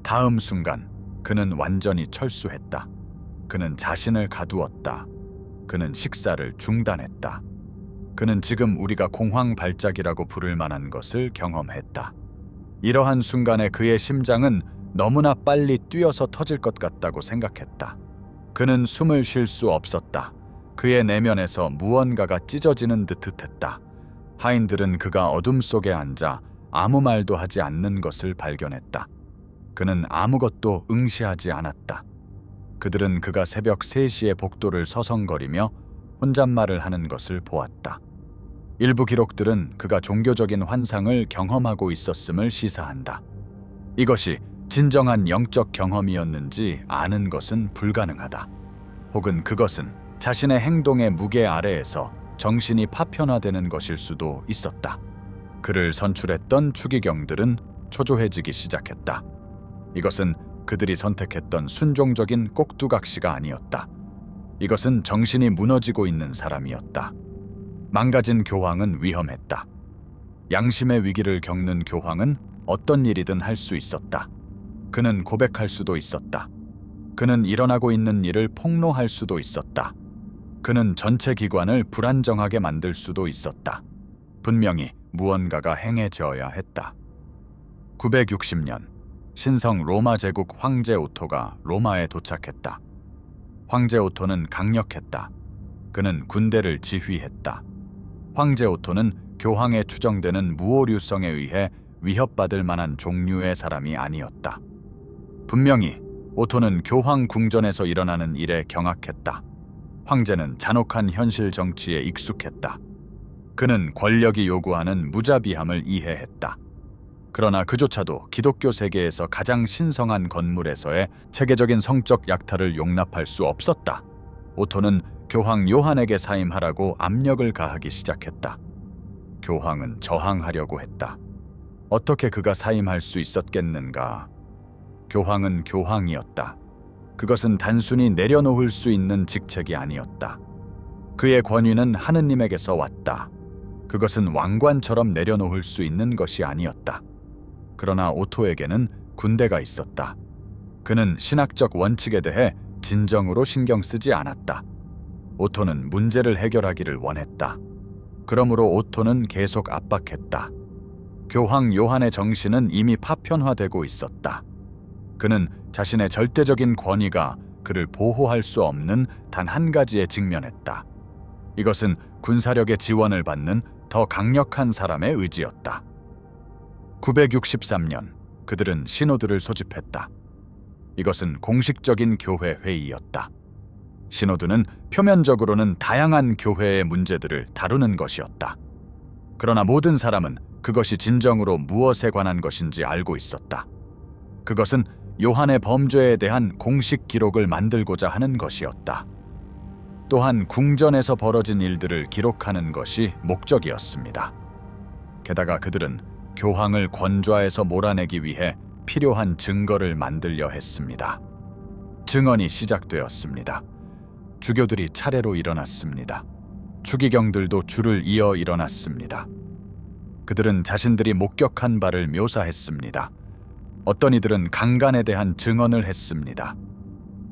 다음 순간 그는 완전히 철수했다. 그는 자신을 가두었다. 그는 식사를 중단했다. 그는 지금 우리가 공황 발작이라고 부를 만한 것을 경험했다. 이러한 순간에 그의 심장은 너무나 빨리 뛰어서 터질 것 같다고 생각했다. 그는 숨을 쉴 수 없었다. 그의 내면에서 무언가가 찢어지는 듯했다. 하인들은 그가 어둠 속에 앉아 아무 말도 하지 않는 것을 발견했다. 그는 아무것도 응시하지 않았다. 그들은 그가 새벽 3시에 복도를 서성거리며 혼잣말을 하는 것을 보았다. 일부 기록들은 그가 종교적인 환상을 경험하고 있었음을 시사한다. 이것이 진정한 영적 경험이었는지 아는 것은 불가능하다. 혹은 그것은 자신의 행동의 무게 아래에서 정신이 파편화되는 것일 수도 있었다. 그를 선출했던 추기경들은 초조해지기 시작했다. 이것은 그들이 선택했던 순종적인 꼭두각시가 아니었다. 이것은 정신이 무너지고 있는 사람이었다. 망가진 교황은 위험했다. 양심의 위기를 겪는 교황은 어떤 일이든 할 수 있었다. 그는 고백할 수도 있었다. 그는 일어나고 있는 일을 폭로할 수도 있었다. 그는 전체 기관을 불안정하게 만들 수도 있었다. 분명히 무언가가 행해져야 했다. 960년, 신성 로마 제국 황제 오토가 로마에 도착했다. 황제 오토는 강력했다. 그는 군대를 지휘했다. 황제 오토는 교황에 추정되는 무오류성에 의해 위협받을 만한 종류의 사람이 아니었다. 분명히 오토는 교황 궁전에서 일어나는 일에 경악했다. 황제는 잔혹한 현실 정치에 익숙했다. 그는 권력이 요구하는 무자비함을 이해했다. 그러나 그조차도 기독교 세계에서 가장 신성한 건물에서의 체계적인 성적 약탈을 용납할 수 없었다. 오토는 교황 요한에게 사임하라고 압력을 가하기 시작했다. 교황은 저항하려고 했다. 어떻게 그가 사임할 수 있었겠는가? 교황은 교황이었다. 그것은 단순히 내려놓을 수 있는 직책이 아니었다. 그의 권위는 하느님에게서 왔다. 그것은 왕관처럼 내려놓을 수 있는 것이 아니었다. 그러나 오토에게는 군대가 있었다. 그는 신학적 원칙에 대해 진정으로 신경 쓰지 않았다. 오토는 문제를 해결하기를 원했다. 그러므로 오토는 계속 압박했다. 교황 요한의 정신은 이미 파편화되고 있었다. 그는 자신의 절대적인 권위가 그를 보호할 수 없는 단 한 가지에 직면했다. 이것은 군사력의 지원을 받는 더 강력한 사람의 의지였다. 963년, 그들은 시노드를 소집했다. 이것은 공식적인 교회 회의였다. 시노드는 표면적으로는 다양한 교회의 문제들을 다루는 것이었다. 그러나 모든 사람은 그것이 진정으로 무엇에 관한 것인지 알고 있었다. 그것은 요한의 범죄에 대한 공식 기록을 만들고자 하는 것이었다. 또한 궁전에서 벌어진 일들을 기록하는 것이 목적이었습니다. 게다가 그들은 교황을 권좌에서 몰아내기 위해 필요한 증거를 만들려 했습니다. 증언이 시작되었습니다. 주교들이 차례로 일어났습니다. 추기경들도 줄을 이어 일어났습니다. 그들은 자신들이 목격한 바를 묘사했습니다. 어떤 이들은 강간에 대한 증언을 했습니다.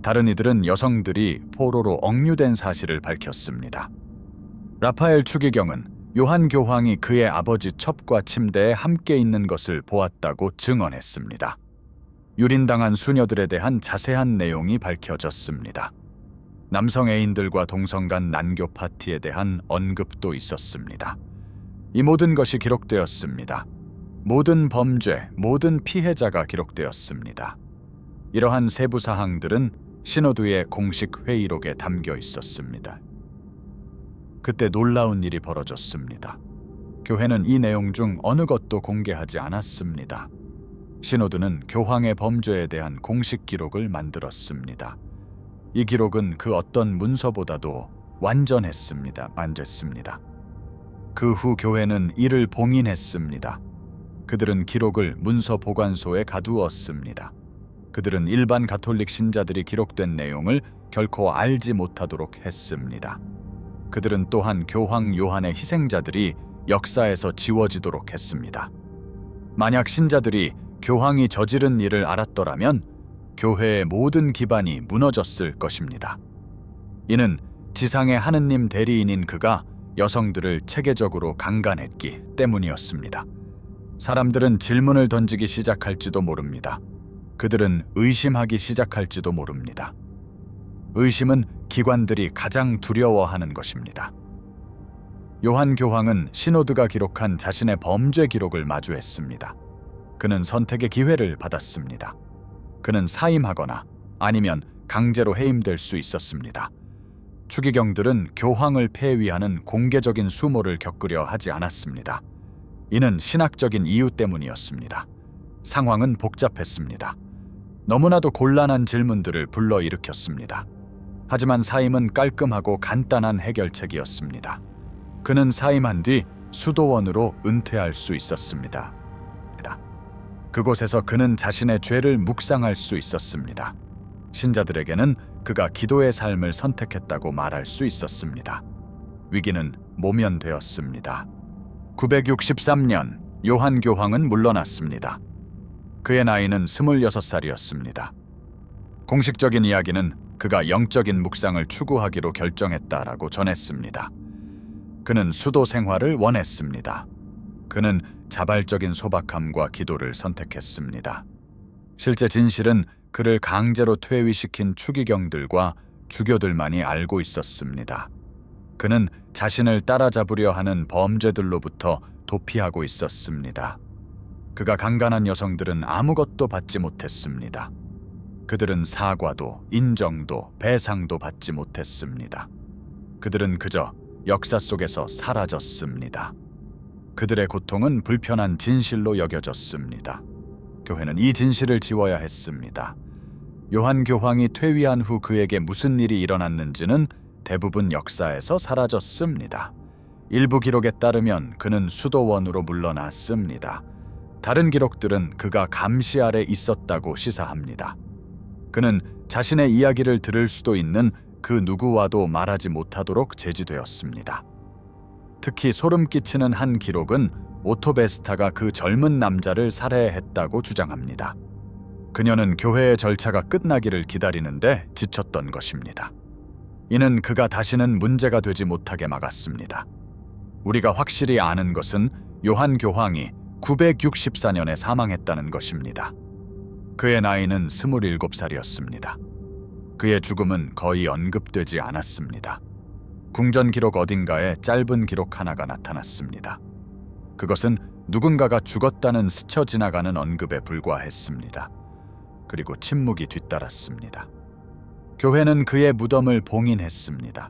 다른 이들은 여성들이 포로로 억류된 사실을 밝혔습니다. 라파엘 추기경은 요한 교황이 그의 아버지 첩과 침대에 함께 있는 것을 보았다고 증언했습니다. 유린당한 수녀들에 대한 자세한 내용이 밝혀졌습니다. 남성 애인들과 동성 간 난교 파티에 대한 언급도 있었습니다. 이 모든 것이 기록되었습니다. 모든 범죄, 모든 피해자가 기록되었습니다. 이러한 세부 사항들은 시노드의 공식 회의록에 담겨 있었습니다. 그때 놀라운 일이 벌어졌습니다. 교회는 이 내용 중 어느 것도 공개하지 않았습니다. 시노드는 교황의 범죄에 대한 공식 기록을 만들었습니다. 이 기록은 그 어떤 문서보다도 완전했습니다. 그 후 교회는 이를 봉인했습니다. 그들은 기록을 문서 보관소에 가두었습니다. 그들은 일반 가톨릭 신자들이 기록된 내용을 결코 알지 못하도록 했습니다. 그들은 또한 교황 요한의 희생자들이 역사에서 지워지도록 했습니다. 만약 신자들이 교황이 저지른 일을 알았더라면 교회의 모든 기반이 무너졌을 것입니다. 이는 지상의 하느님 대리인인 그가 여성들을 체계적으로 강간했기 때문이었습니다. 사람들은 질문을 던지기 시작할지도 모릅니다. 그들은 의심하기 시작할지도 모릅니다. 의심은 기관들이 가장 두려워하는 것입니다. 요한 교황은 시노드가 기록한 자신의 범죄 기록을 마주했습니다. 그는 선택의 기회를 받았습니다. 그는 사임하거나 아니면 강제로 해임될 수 있었습니다. 추기경들은 교황을 폐위하는 공개적인 수모를 겪으려 하지 않았습니다. 이는 신학적인 이유 때문이었습니다. 상황은 복잡했습니다. 너무나도 곤란한 질문들을 불러일으켰습니다. 하지만 사임은 깔끔하고 간단한 해결책이었습니다. 그는 사임한 뒤 수도원으로 은퇴할 수 있었습니다. 그곳에서 그는 자신의 죄를 묵상할 수 있었습니다. 신자들에게는 그가 기도의 삶을 선택했다고 말할 수 있었습니다. 위기는 모면되었습니다. 963년 요한 교황은 물러났습니다. 그의 나이는 26살이었습니다. 공식적인 이야기는 그가 영적인 묵상을 추구하기로 결정했다라고 전했습니다. 그는 수도 생활을 원했습니다. 그는 자발적인 소박함과 기도를 선택했습니다. 실제 진실은 그를 강제로 퇴위시킨 추기경들과 주교들만이 알고 있었습니다. 그는 자신을 따라잡으려 하는 범죄들로부터 도피하고 있었습니다. 그가 강간한 여성들은 아무것도 받지 못했습니다. 그들은 사과도 인정도 배상도 받지 못했습니다. 그들은 그저 역사 속에서 사라졌습니다. 그들의 고통은 불편한 진실로 여겨졌습니다. 교회는 이 진실을 지워야 했습니다. 요한 교황이 퇴위한 후 그에게 무슨 일이 일어났는지는 대부분 역사에서 사라졌습니다. 일부 기록에 따르면 그는 수도원으로 물러났습니다. 다른 기록들은 그가 감시 아래 있었다고 시사합니다. 그는 자신의 이야기를 들을 수도 있는 그 누구와도 말하지 못하도록 제지되었습니다. 특히 소름 끼치는 한 기록은 오토베스타가 그 젊은 남자를 살해했다고 주장합니다. 그녀는 교회의 절차가 끝나기를 기다리는데 지쳤던 것입니다. 이는 그가 다시는 문제가 되지 못하게 막았습니다. 우리가 확실히 아는 것은 요한 교황이 964년에 사망했다는 것입니다. 그의 나이는 27살이었습니다. 그의 죽음은 거의 언급되지 않았습니다. 궁전 기록 어딘가에 짧은 기록 하나가 나타났습니다. 그것은 누군가가 죽었다는 스쳐 지나가는 언급에 불과했습니다. 그리고 침묵이 뒤따랐습니다. 교회는 그의 무덤을 봉인했습니다.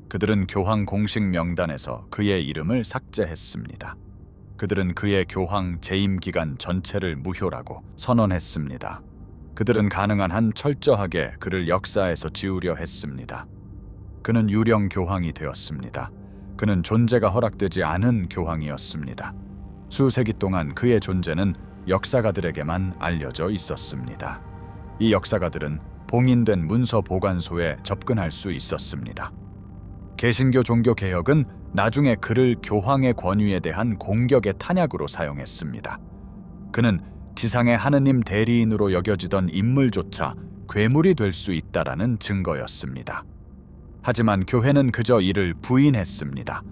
그들은 교황 공식 명단에서 그의 이름을 삭제했습니다. 그들은 그의 교황 재임 기간 전체를 무효라고 선언했습니다. 그들은 가능한 한 철저하게 그를 역사에서 지우려 했습니다. 그는 유령 교황이 되었습니다. 그는 존재가 허락되지 않은 교황이었습니다. 수세기 동안 그의 존재는 역사가들에게만 알려져 있었습니다. 이 역사가들은 봉인된 문서 보관소에 접근할 수 있었습니다. 개신교 종교개혁은 나중에 그를 교황의 권위에 대한 공격의 탄약으로 사용했습니다. 그는 지상의 하느님 대리인으로 여겨지던 인물조차 괴물이 될 수 있다라는 증거였습니다. 하지만 교회는 그저 이를 부인했습니다.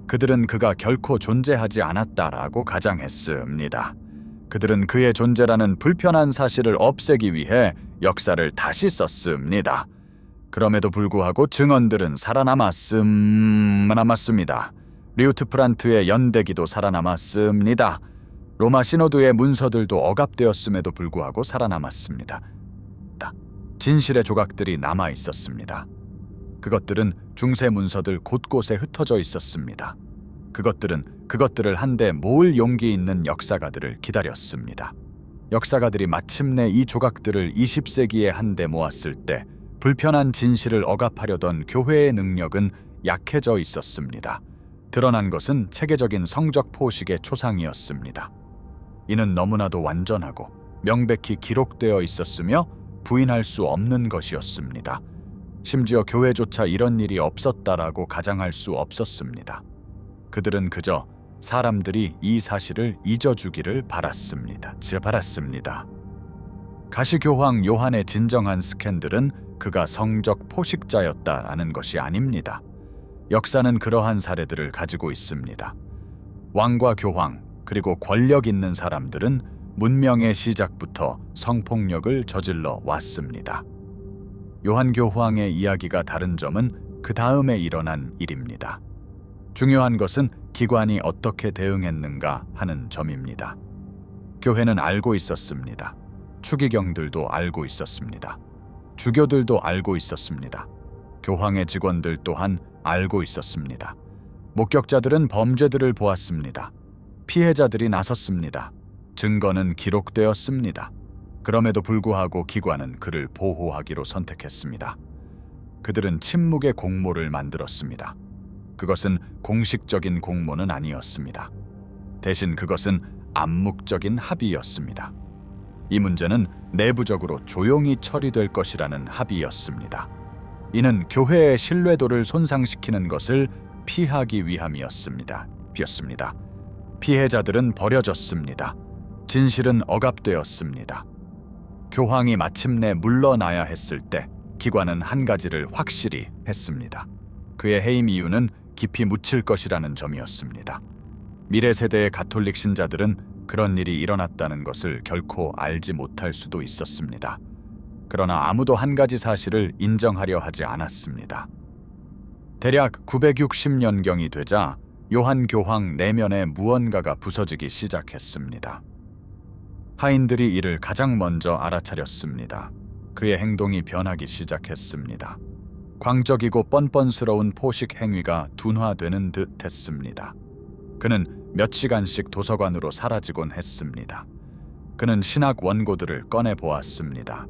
그들은 그가 결코 존재하지 않았다라고 가장했습니다. 그들은 그의 존재라는 불편한 사실을 없애기 위해 역사를 다시 썼습니다. 그럼에도 불구하고 증언들은 살아남았습니다. 리우트프란트의 연대기도 살아남았습니다. 로마 시노드의 문서들도 억압되었음에도 불구하고 살아남았습니다. 진실의 조각들이 남아 있었습니다. 그것들은 중세 문서들 곳곳에 흩어져 있었습니다. 그것들을 한데 모을 용기 있는 역사가들을 기다렸습니다. 역사가들이 마침내 이 조각들을 20세기에 한데 모았을 때 불편한 진실을 억압하려던 교회의 능력은 약해져 있었습니다. 드러난 것은 체계적인 성적 포식의 초상이었습니다. 이는 너무나도 완전하고 명백히 기록되어 있었으며 부인할 수 없는 것이었습니다. 심지어 교회조차 이런 일이 없었다라고 가장할 수 없었습니다. 그들은 그저 사람들이 이 사실을 잊어주기를 바랐습니다. 가시교황 요한의 진정한 스캔들은 그가 성적 포식자였다라는 것이 아닙니다. 역사는 그러한 사례들을 가지고 있습니다. 왕과 교황 그리고 권력 있는 사람들은 문명의 시작부터 성폭력을 저질러 왔습니다. 요한 교황의 이야기가 다른 점은 그 다음에 일어난 일입니다. 중요한 것은 기관이 어떻게 대응했는가 하는 점입니다. 교회는 알고 있었습니다. 추기경들도 알고 있었습니다. 주교들도 알고 있었습니다. 교황의 직원들 또한 알고 있었습니다. 목격자들은 범죄들을 보았습니다. 피해자들이 나섰습니다. 증거는 기록되었습니다. 그럼에도 불구하고 기관은 그를 보호하기로 선택했습니다. 그들은 침묵의 공모를 만들었습니다. 그것은 공식적인 공모는 아니었습니다. 대신 그것은 암묵적인 합의였습니다. 이 문제는 내부적으로 조용히 처리될 것이라는 합의였습니다. 이는 교회의 신뢰도를 손상시키는 것을 피하기 위함이었습니다. 피해자들은 버려졌습니다. 진실은 억압되었습니다. 교황이 마침내 물러나야 했을 때 기관은 한 가지를 확실히 했습니다. 그의 해임 이유는 깊이 묻힐 것이라는 점이었습니다. 미래 세대의 가톨릭 신자들은 그런 일이 일어났다는 것을 결코 알지 못할 수도 있었습니다. 그러나 아무도 한 가지 사실을 인정하려 하지 않았습니다. 대략 960년경이 되자 요한 교황 내면에 무언가가 부서지기 시작했습니다. 하인들이 이를 가장 먼저 알아차렸습니다. 그의 행동이 변하기 시작했습니다. 광적이고 뻔뻔스러운 포식 행위가 둔화되는 듯 했습니다. 그는 몇 시간씩 도서관으로 사라지곤 했습니다. 그는 신학 원고들을 꺼내 보았습니다.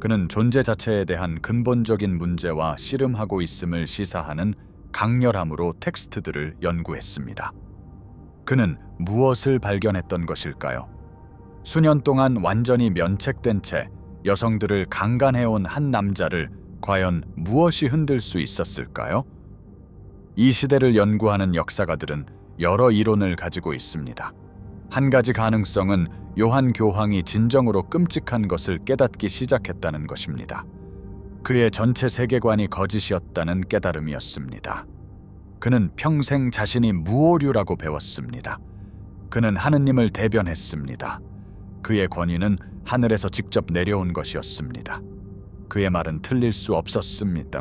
그는 존재 자체에 대한 근본적인 문제와 씨름하고 있음을 시사하는 강렬함으로 텍스트들을 연구했습니다. 그는 무엇을 발견했던 것일까요? 수년 동안 완전히 면책된 채 여성들을 강간해온 한 남자를 과연 무엇이 흔들 수 있었을까요? 이 시대를 연구하는 역사가들은 여러 이론을 가지고 있습니다. 한 가지 가능성은 요한 교황이 진정으로 끔찍한 것을 깨닫기 시작했다는 것입니다. 그의 전체 세계관이 거짓이었다는 깨달음이었습니다. 그는 평생 자신이 무오류라고 배웠습니다. 그는 하느님을 대변했습니다. 그의 권위는 하늘에서 직접 내려온 것이었습니다. 그의 말은 틀릴 수 없었습니다.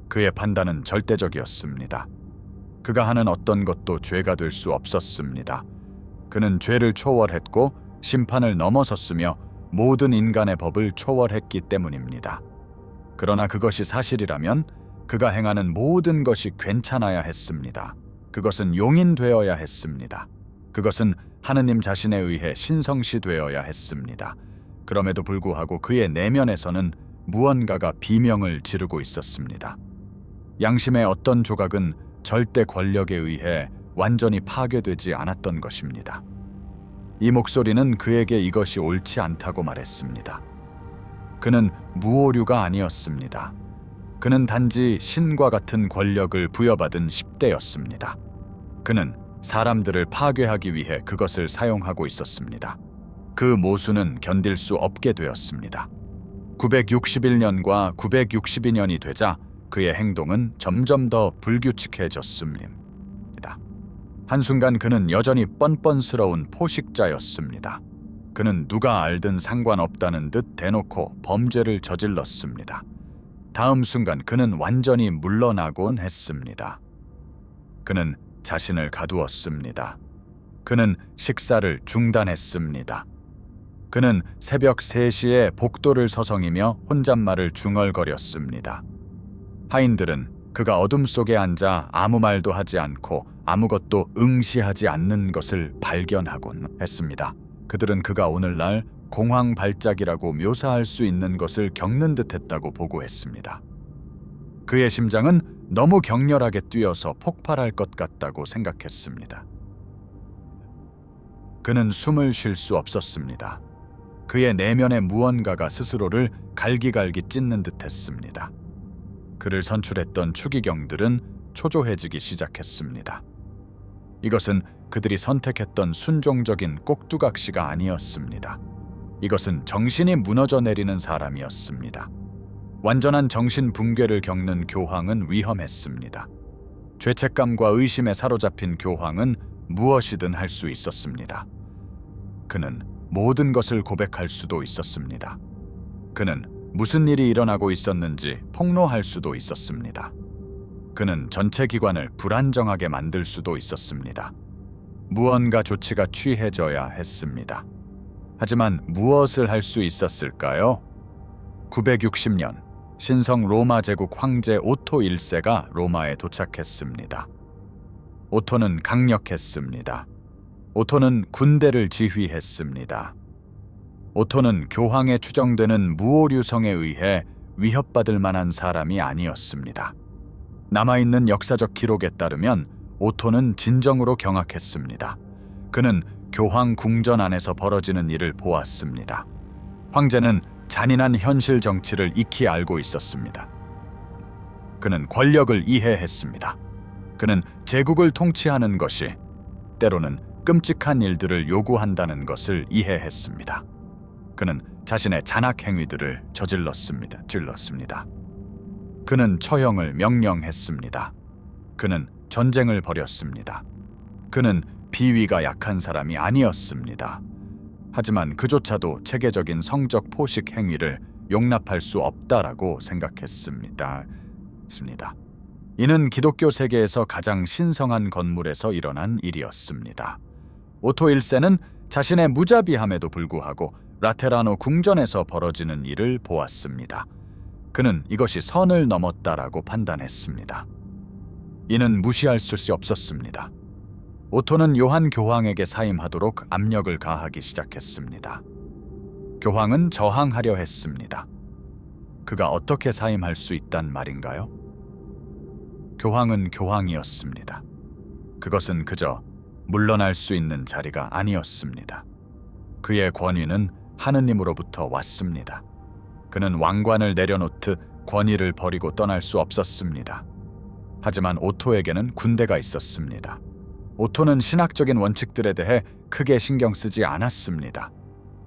그의 판단은 절대적이었습니다. 그가 하는 어떤 것도 죄가 될 수 없었습니다. 그는 죄를 초월했고 심판을 넘어섰으며 모든 인간의 법을 초월했기 때문입니다. 그러나 그것이 사실이라면 그가 행하는 모든 것이 괜찮아야 했습니다. 그것은 용인되어야 했습니다. 그것은 하느님 자신에 의해 신성시되어야 했습니다. 그럼에도 불구하고 그의 내면에서는 무언가가 비명을 지르고 있었습니다. 양심의 어떤 조각은 절대 권력에 의해 완전히 파괴되지 않았던 것입니다. 이 목소리는 그에게 이것이 옳지 않다고 말했습니다. 그는 무오류가 아니었습니다. 그는 단지 신과 같은 권력을 부여받은 10대였습니다. 그는 사람들을 파괴하기 위해 그것을 사용하고 있었습니다. 그 모순은 견딜 수 없게 되었습니다. 961년과 962년이 되자 그의 행동은 점점 더 불규칙해졌습니다. 한순간 그는 여전히 뻔뻔스러운 포식자였습니다. 그는 누가 알든 상관없다는 듯 대놓고 범죄를 저질렀습니다. 다음 순간 그는 완전히 물러나곤 했습니다. 그는 자신을 가두었습니다. 그는 식사를 중단했습니다. 그는 새벽 3시에 복도를 서성이며 혼잣말을 중얼거렸습니다. 하인들은 그가 어둠 속에 앉아 아무 말도 하지 않고 아무것도 응시하지 않는 것을 발견하곤 했습니다. 그들은 그가 오늘날 공황 발작이라고 묘사할 수 있는 것을 겪는 듯했다고 보고했습니다. 그의 심장은 너무 격렬하게 뛰어서 폭발할 것 같다고 생각했습니다. 그는 숨을 쉴 수 없었습니다. 그의 내면의 무언가가 스스로를 갈기갈기 찢는 듯했습니다. 그를 선출했던 추기경들은 초조해지기 시작했습니다. 이것은 그들이 선택했던 순종적인 꼭두각시가 아니었습니다. 이것은 정신이 무너져 내리는 사람이었습니다. 완전한 정신 붕괴를 겪는 교황은 위험했습니다. 죄책감과 의심에 사로잡힌 교황은 무엇이든 할 수 있었습니다. 그는 모든 것을 고백할 수도 있었습니다. 그는 무슨 일이 일어나고 있었는지 폭로할 수도 있었습니다. 그는 전체 기관을 불안정하게 만들 수도 있었습니다. 무언가 조치가 취해져야 했습니다. 하지만 무엇을 할 수 있었을까요? 960년, 신성 로마 제국 황제 오토 1세가 로마에 도착했습니다. 오토는 강력했습니다. 오토는 군대를 지휘했습니다. 오토는 교황에 추정되는 무오류성에 의해 위협받을 만한 사람이 아니었습니다. 남아있는 역사적 기록에 따르면 오토는 진정으로 경악했습니다. 그는 교황 궁전 안에서 벌어지는 일을 보았습니다. 황제는 잔인한 현실 정치를 익히 알고 있었습니다. 그는 권력을 이해했습니다. 그는 제국을 통치하는 것이 때로는 끔찍한 일들을 요구한다는 것을 이해했습니다. 그는 자신의 잔악 행위들을 저질렀습니다. 그는 처형을 명령했습니다. 그는 전쟁을 벌였습니다. 그는 비위가 약한 사람이 아니었습니다. 하지만 그조차도 체계적인 성적 포식 행위를 용납할 수 없다라고 생각했습니다. 이는 기독교 세계에서 가장 신성한 건물에서 일어난 일이었습니다. 오토 1세는 자신의 무자비함에도 불구하고 라테라노 궁전에서 벌어지는 일을 보았습니다. 그는 이것이 선을 넘었다라고 판단했습니다. 이는 무시할 수 없었습니다. 오토는 요한 교황에게 사임하도록 압력을 가하기 시작했습니다. 교황은 저항하려 했습니다. 그가 어떻게 사임할 수 있단 말인가요? 교황은 교황이었습니다. 그것은 그저 물러날 수 있는 자리가 아니었습니다. 그의 권위는 하느님으로부터 왔습니다. 그는 왕관을 내려놓듯 권위를 버리고 떠날 수 없었습니다. 하지만 오토에게는 군대가 있었습니다. 오토는 신학적인 원칙들에 대해 크게 신경 쓰지 않았습니다.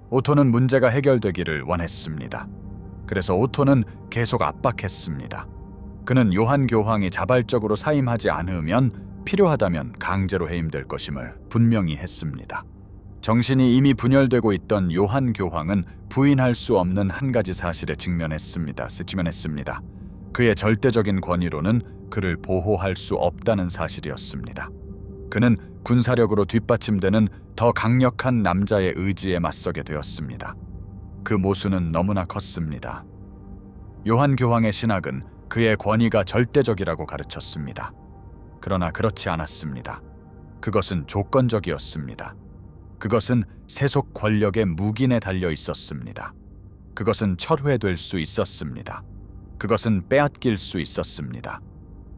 오토는 문제가 해결되기를 원했습니다. 그래서 오토는 계속 압박했습니다. 그는 요한 교황이 자발적으로 사임하지 않으면 필요하다면 강제로 해임될 것임을 분명히 했습니다. 정신이 이미 분열되고 있던 요한 교황은 부인할 수 없는 한 가지 사실에 직면했습니다. 그의 절대적인 권위로는 그를 보호할 수 없다는 사실이었습니다. 그는 군사력으로 뒷받침되는 더 강력한 남자의 의지에 맞서게 되었습니다. 그 모순은 너무나 컸습니다. 요한 교황의 신학은 그의 권위가 절대적이라고 가르쳤습니다. 그러나 그렇지 않았습니다. 그것은 조건적이었습니다. 그것은 세속 권력의 묵인에 달려 있었습니다. 그것은 철회될 수 있었습니다. 그것은 빼앗길 수 있었습니다.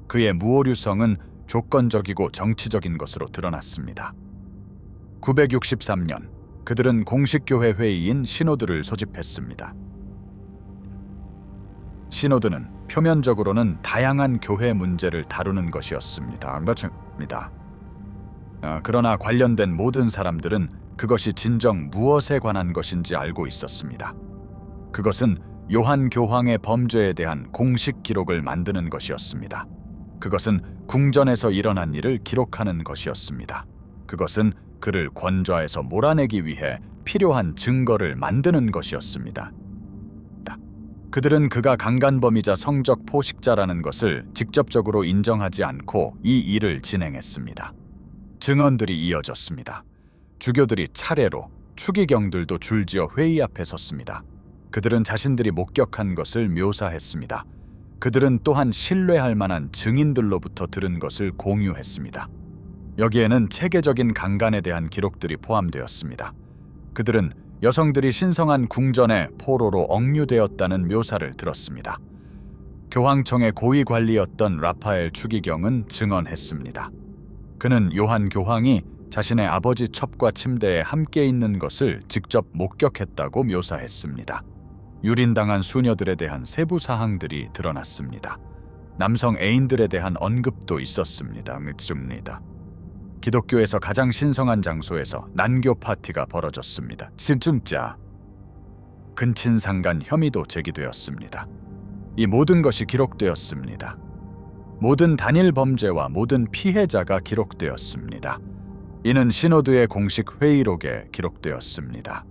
그의 무오류성은 조건적이고 정치적인 것으로 드러났습니다. 963년, 그들은 공식 교회 회의인 시노드를 소집했습니다. 시노드는 표면적으로는 다양한 교회 문제를 다루는 것이었습니다. 그러나 관련된 모든 사람들은 그것이 진정 무엇에 관한 것인지 알고 있었습니다. 그것은 요한 교황의 범죄에 대한 공식 기록을 만드는 것이었습니다. 그것은 궁전에서 일어난 일을 기록하는 것이었습니다. 그것은 그를 권좌에서 몰아내기 위해 필요한 증거를 만드는 것이었습니다. 그들은 그가 강간범이자 성적 포식자라는 것을 직접적으로 인정하지 않고 이 일을 진행했습니다. 증언들이 이어졌습니다. 주교들이 차례로, 추기경들도 줄지어 회의 앞에 섰습니다. 그들은 자신들이 목격한 것을 묘사했습니다. 그들은 또한 신뢰할 만한 증인들로부터 들은 것을 공유했습니다. 여기에는 체계적인 강간에 대한 기록들이 포함되었습니다. 그들은 여성들이 신성한 궁전에 포로로 억류되었다는 묘사를 들었습니다. 교황청의 고위 관리였던 라파엘 추기경은 증언했습니다. 그는 요한 교황이 자신의 아버지 첩과 침대에 함께 있는 것을 직접 목격했다고 묘사했습니다. 유린당한 수녀들에 대한 세부 사항들이 드러났습니다. 남성 애인들에 대한 언급도 있었습니다. 기독교에서 가장 신성한 장소에서 난교 파티가 벌어졌습니다. 진짜 근친상간 혐의도 제기되었습니다. 이 모든 것이 기록되었습니다. 모든 단일 범죄와 모든 피해자가 기록되었습니다. 이는 시노드의 공식 회의록에 기록되었습니다.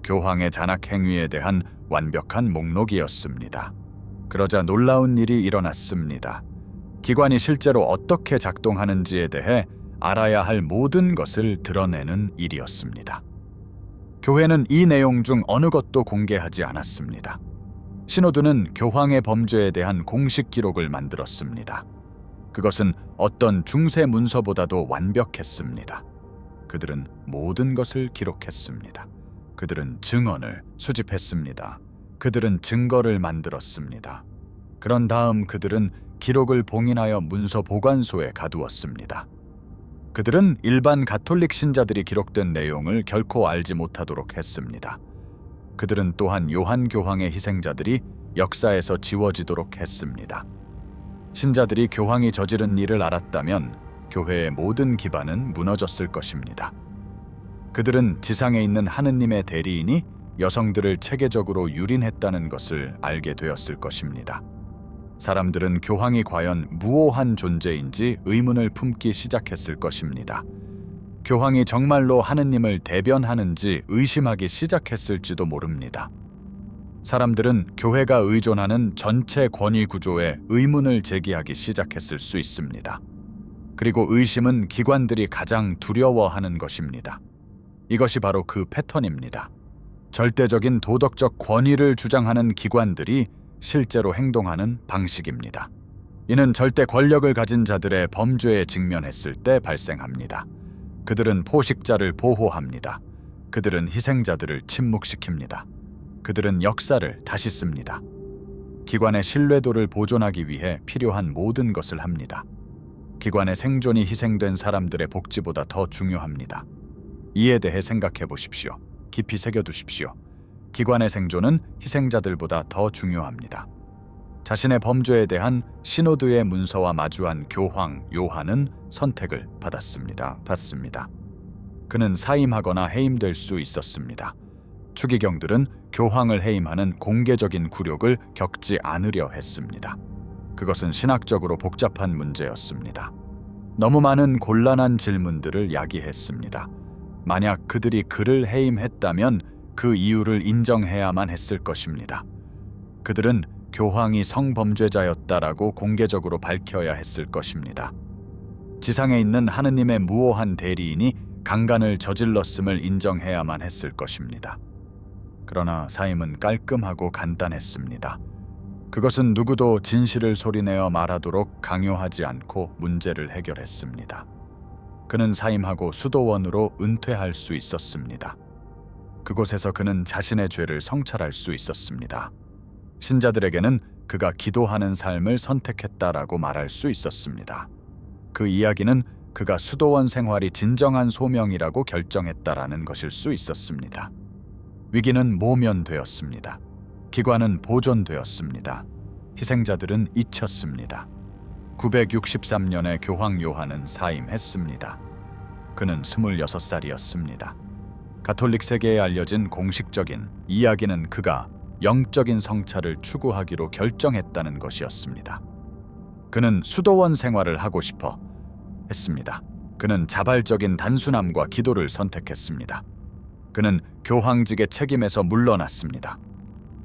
교황의 잔악 행위에 대한 완벽한 목록이었습니다. 그러자 놀라운 일이 일어났습니다. 기관이 실제로 어떻게 작동하는지에 대해 알아야 할 모든 것을 드러내는 일이었습니다. 교회는 이 내용 중 어느 것도 공개하지 않았습니다. 시노드는 교황의 범죄에 대한 공식 기록을 만들었습니다. 그것은 어떤 중세 문서보다도 완벽했습니다. 그들은 모든 것을 기록했습니다. 그들은 증언을 수집했습니다. 그들은 증거를 만들었습니다. 그런 다음 그들은 기록을 봉인하여 문서 보관소에 가두었습니다. 그들은 일반 가톨릭 신자들이 기록된 내용을 결코 알지 못하도록 했습니다. 그들은 또한 요한 교황의 희생자들이 역사에서 지워지도록 했습니다. 신자들이 교황이 저지른 일을 알았다면 교회의 모든 기반은 무너졌을 것입니다. 그들은 지상에 있는 하느님의 대리인이 여성들을 체계적으로 유린했다는 것을 알게 되었을 것입니다. 사람들은 교황이 과연 무오한 존재인지 의문을 품기 시작했을 것입니다. 교황이 정말로 하느님을 대변하는지 의심하기 시작했을지도 모릅니다. 사람들은 교회가 의존하는 전체 권위 구조에 의문을 제기하기 시작했을 수 있습니다. 그리고 의심은 기관들이 가장 두려워하는 것입니다. 이것이 바로 그 패턴입니다. 절대적인 도덕적 권위를 주장하는 기관들이 실제로 행동하는 방식입니다. 이는 절대 권력을 가진 자들의 범죄에 직면했을 때 발생합니다. 그들은 포식자를 보호합니다. 그들은 희생자들을 침묵시킵니다. 그들은 역사를 다시 씁니다. 기관의 신뢰도를 보존하기 위해 필요한 모든 것을 합니다. 기관의 생존이 희생된 사람들의 복지보다 더 중요합니다. 이에 대해 생각해 보십시오. 깊이 새겨두십시오. 기관의 생존은 희생자들보다 더 중요합니다. 자신의 범죄에 대한 시노드의 문서와 마주한 교황 요한은 선택을 받았습니다. 그는 사임하거나 해임될 수 있었습니다. 추기경들은 교황을 해임하는 공개적인 굴욕을 겪지 않으려 했습니다. 그것은 신학적으로 복잡한 문제였습니다. 너무 많은 곤란한 질문들을 야기했습니다. 만약 그들이 그를 해임했다면 그 이유를 인정해야만 했을 것입니다. 그들은 교황이 성범죄자였다라고 공개적으로 밝혀야 했을 것입니다. 지상에 있는 하느님의 무오한 대리인이 강간을 저질렀음을 인정해야만 했을 것입니다. 그러나 사임은 깔끔하고 간단했습니다. 그것은 누구도 진실을 소리내어 말하도록 강요하지 않고 문제를 해결했습니다. 그는 사임하고 수도원으로 은퇴할 수 있었습니다. 그곳에서 그는 자신의 죄를 성찰할 수 있었습니다. 신자들에게는 그가 기도하는 삶을 선택했다라고 말할 수 있었습니다. 그 이야기는 그가 수도원 생활이 진정한 소명이라고 결정했다라는 것일 수 있었습니다. 위기는 모면되었습니다. 기관은 보존되었습니다. 희생자들은 잊혔습니다. 963년에 교황 요한은 사임했습니다. 그는 26살이었습니다. 가톨릭 세계에 알려진 공식적인 이야기는 그가 영적인 성찰을 추구하기로 결정했다는 것이었습니다. 그는 수도원 생활을 하고 싶어 했습니다. 그는 자발적인 단순함과 기도를 선택했습니다. 그는 교황직의 책임에서 물러났습니다.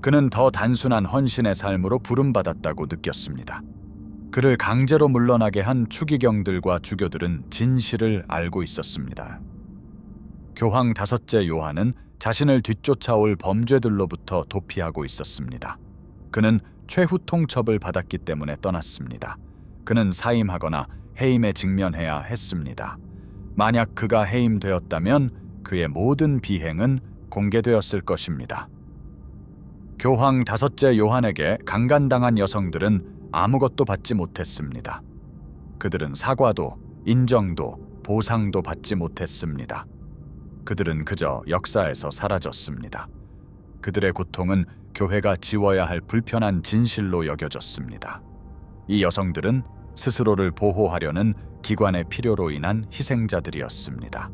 그는 더 단순한 헌신의 삶으로 부름받았다고 느꼈습니다. 그를 강제로 물러나게 한 추기경들과 주교들은 진실을 알고 있었습니다. 교황 다섯째 요한은 자신을 뒤쫓아올 범죄들로부터 도피하고 있었습니다. 그는 최후 통첩을 받았기 때문에 떠났습니다. 그는 사임하거나 해임에 직면해야 했습니다. 만약 그가 해임되었다면 그의 모든 비행은 공개되었을 것입니다. 교황 다섯째 요한에게 강간당한 여성들은 아무것도 받지 못했습니다. 그들은 사과도, 인정도, 보상도 받지 못했습니다. 그들은 그저 역사에서 사라졌습니다. 그들의 고통은 교회가 지워야 할 불편한 진실로 여겨졌습니다. 이 여성들은 스스로를 보호하려는 기관의 필요로 인한 희생자들이었습니다.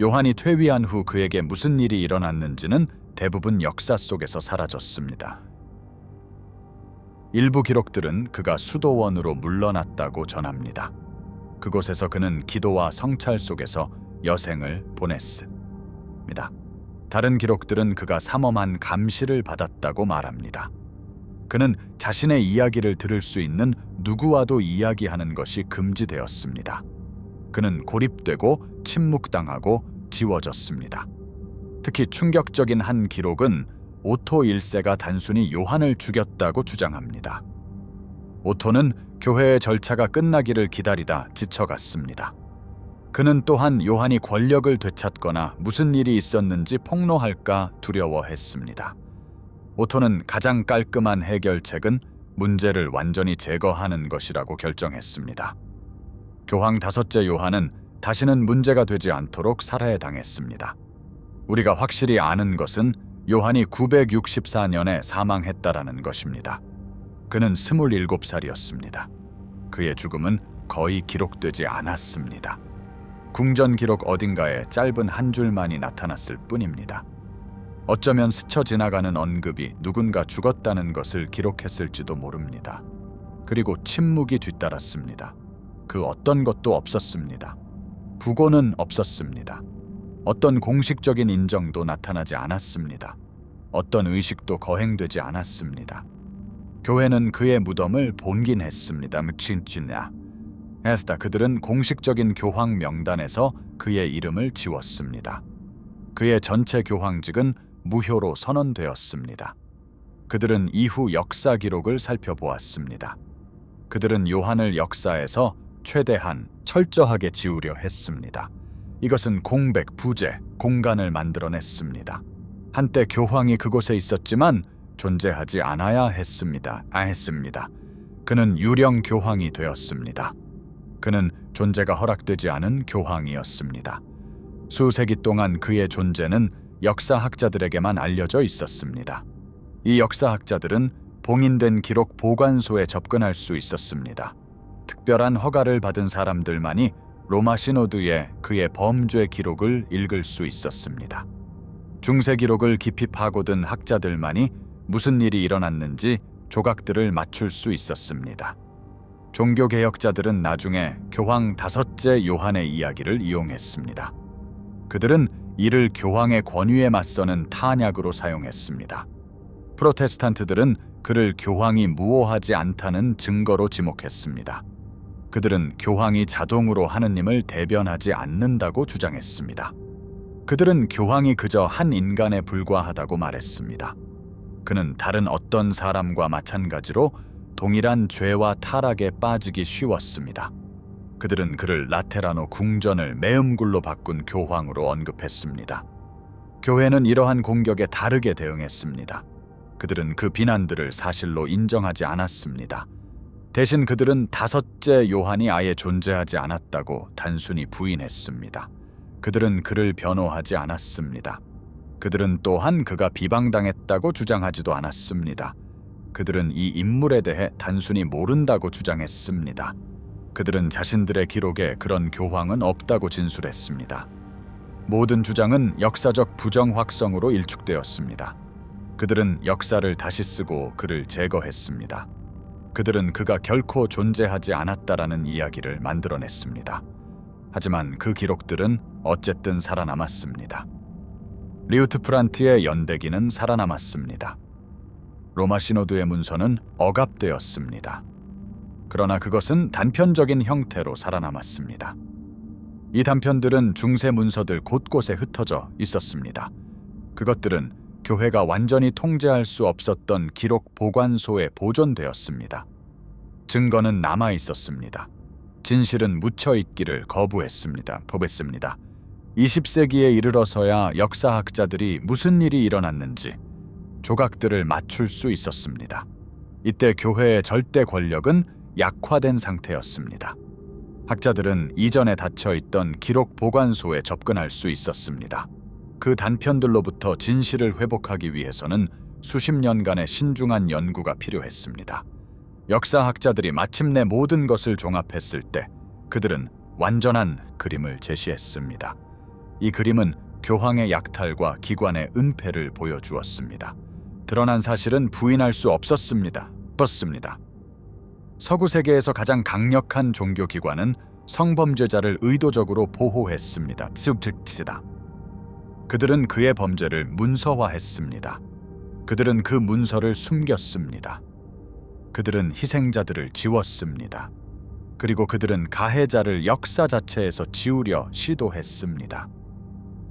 요한이 퇴위한 후 그에게 무슨 일이 일어났는지는 대부분 역사 속에서 사라졌습니다. 일부 기록들은 그가 수도원으로 물러났다고 전합니다. 그곳에서 그는 기도와 성찰 속에서 여생을 보냈습니다. 다른 기록들은 그가 삼엄한 감시를 받았다고 말합니다. 그는 자신의 이야기를 들을 수 있는 누구와도 이야기하는 것이 금지되었습니다. 그는 고립되고 침묵당하고 지워졌습니다. 특히 충격적인 한 기록은 오토 1세가 단순히 요한을 죽였다고 주장합니다. 오토는 교회의 절차가 끝나기를 기다리다 지쳐갔습니다. 그는 또한 요한이 권력을 되찾거나 무슨 일이 있었는지 폭로할까 두려워했습니다. 오토는 가장 깔끔한 해결책은 문제를 완전히 제거하는 것이라고 결정했습니다. 교황 5째 요한은 다시는 문제가 되지 않도록 살해당했습니다. 우리가 확실히 아는 것은 요한이 964년에 사망했다라는 것입니다. 그는 27살이었습니다. 그의 죽음은 거의 기록되지 않았습니다. 궁전 기록 어딘가에 짧은 한 줄만이 나타났을 뿐입니다. 어쩌면 스쳐 지나가는 언급이 누군가 죽었다는 것을 기록했을지도 모릅니다. 그리고 침묵이 뒤따랐습니다. 그 어떤 것도 없었습니다. 부고는 없었습니다. 어떤 공식적인 인정도 나타나지 않았습니다. 어떤 의식도 거행되지 않았습니다. 교회는 그의 무덤을 본긴했습니다. 에스다 그들은 공식적인 교황 명단에서 그의 이름을 지웠습니다. 그의 전체 교황직은 무효로 선언되었습니다. 그들은 이후 역사 기록을 살펴보았습니다. 그들은 요한을 역사에서 최대한 철저하게 지우려 했습니다. 이것은 공백, 부재, 공간을 만들어냈습니다. 한때 교황이 그곳에 있었지만 존재하지 않아야 했습니다. 그는 유령 교황이 되었습니다. 그는 존재가 허락되지 않은 교황이었습니다. 수세기 동안 그의 존재는 역사학자들에게만 알려져 있었습니다. 이 역사학자들은 봉인된 기록 보관소에 접근할 수 있었습니다. 특별한 허가를 받은 사람들만이 로마 시노드에 그의 범죄 기록을 읽을 수 있었습니다. 중세 기록을 깊이 파고든 학자들만이 무슨 일이 일어났는지 조각들을 맞출 수 있었습니다. 종교개혁자들은 나중에 교황 5째 요한의 이야기를 이용했습니다. 그들은 이를 교황의 권위에 맞서는 탄약으로 사용했습니다. 프로테스탄트들은 그를 교황이 무오하지 않다는 증거로 지목했습니다. 그들은 교황이 자동으로 하느님을 대변하지 않는다고 주장했습니다. 그들은 교황이 그저 한 인간에 불과하다고 말했습니다. 그는 다른 어떤 사람과 마찬가지로 동일한 죄와 타락에 빠지기 쉬웠습니다. 그들은 그를 라테라노 궁전을 매음굴로 바꾼 교황으로 언급했습니다. 교회는 이러한 공격에 다르게 대응했습니다. 그들은 그 비난들을 사실로 인정하지 않았습니다. 대신 그들은 5째 요한이 아예 존재하지 않았다고 단순히 부인했습니다. 그들은 그를 변호하지 않았습니다. 그들은 또한 그가 비방당했다고 주장하지도 않았습니다. 그들은 이 인물에 대해 단순히 모른다고 주장했습니다. 그들은 자신들의 기록에 그런 교황은 없다고 진술했습니다. 모든 주장은 역사적 부정확성으로 일축되었습니다. 그들은 역사를 다시 쓰고 그를 제거했습니다. 그들은 그가 결코 존재하지 않았다라는 이야기를 만들어냈습니다. 하지만 그 기록들은 어쨌든 살아남았습니다. 리우트프란트의 연대기는 살아남았습니다. 로마 시노드의 문서는 억압되었습니다. 그러나 그것은 단편적인 형태로 살아남았습니다. 이 단편들은 중세 문서들 곳곳에 흩어져 있었습니다. 그것들은 교회가 완전히 통제할 수 없었던 기록 보관소에 보존되었습니다. 증거는 남아 있었습니다. 진실은 묻혀 있기를 거부했습니다. 20세기에 이르러서야 역사학자들이 무슨 일이 일어났는지 조각들을 맞출 수 있었습니다. 이때 교회의 절대 권력은 약화된 상태였습니다. 학자들은 이전에 닫혀 있던 기록 보관소에 접근할 수 있었습니다. 그 단편들로부터 진실을 회복하기 위해서는 수십 년간의 신중한 연구가 필요했습니다. 역사학자들이 마침내 모든 것을 종합했을 때 그들은 완전한 그림을 제시했습니다. 이 그림은 교황의 약탈과 기관의 은폐를 보여주었습니다. 드러난 사실은 부인할 수 없었습니다. 서구 세계에서 가장 강력한 종교기관은 성범죄자를 의도적으로 보호했습니다. 그들은 그의 범죄를 문서화했습니다. 그들은 그 문서를 숨겼습니다. 그들은 희생자들을 지웠습니다. 그리고 그들은 가해자를 역사 자체에서 지우려 시도했습니다.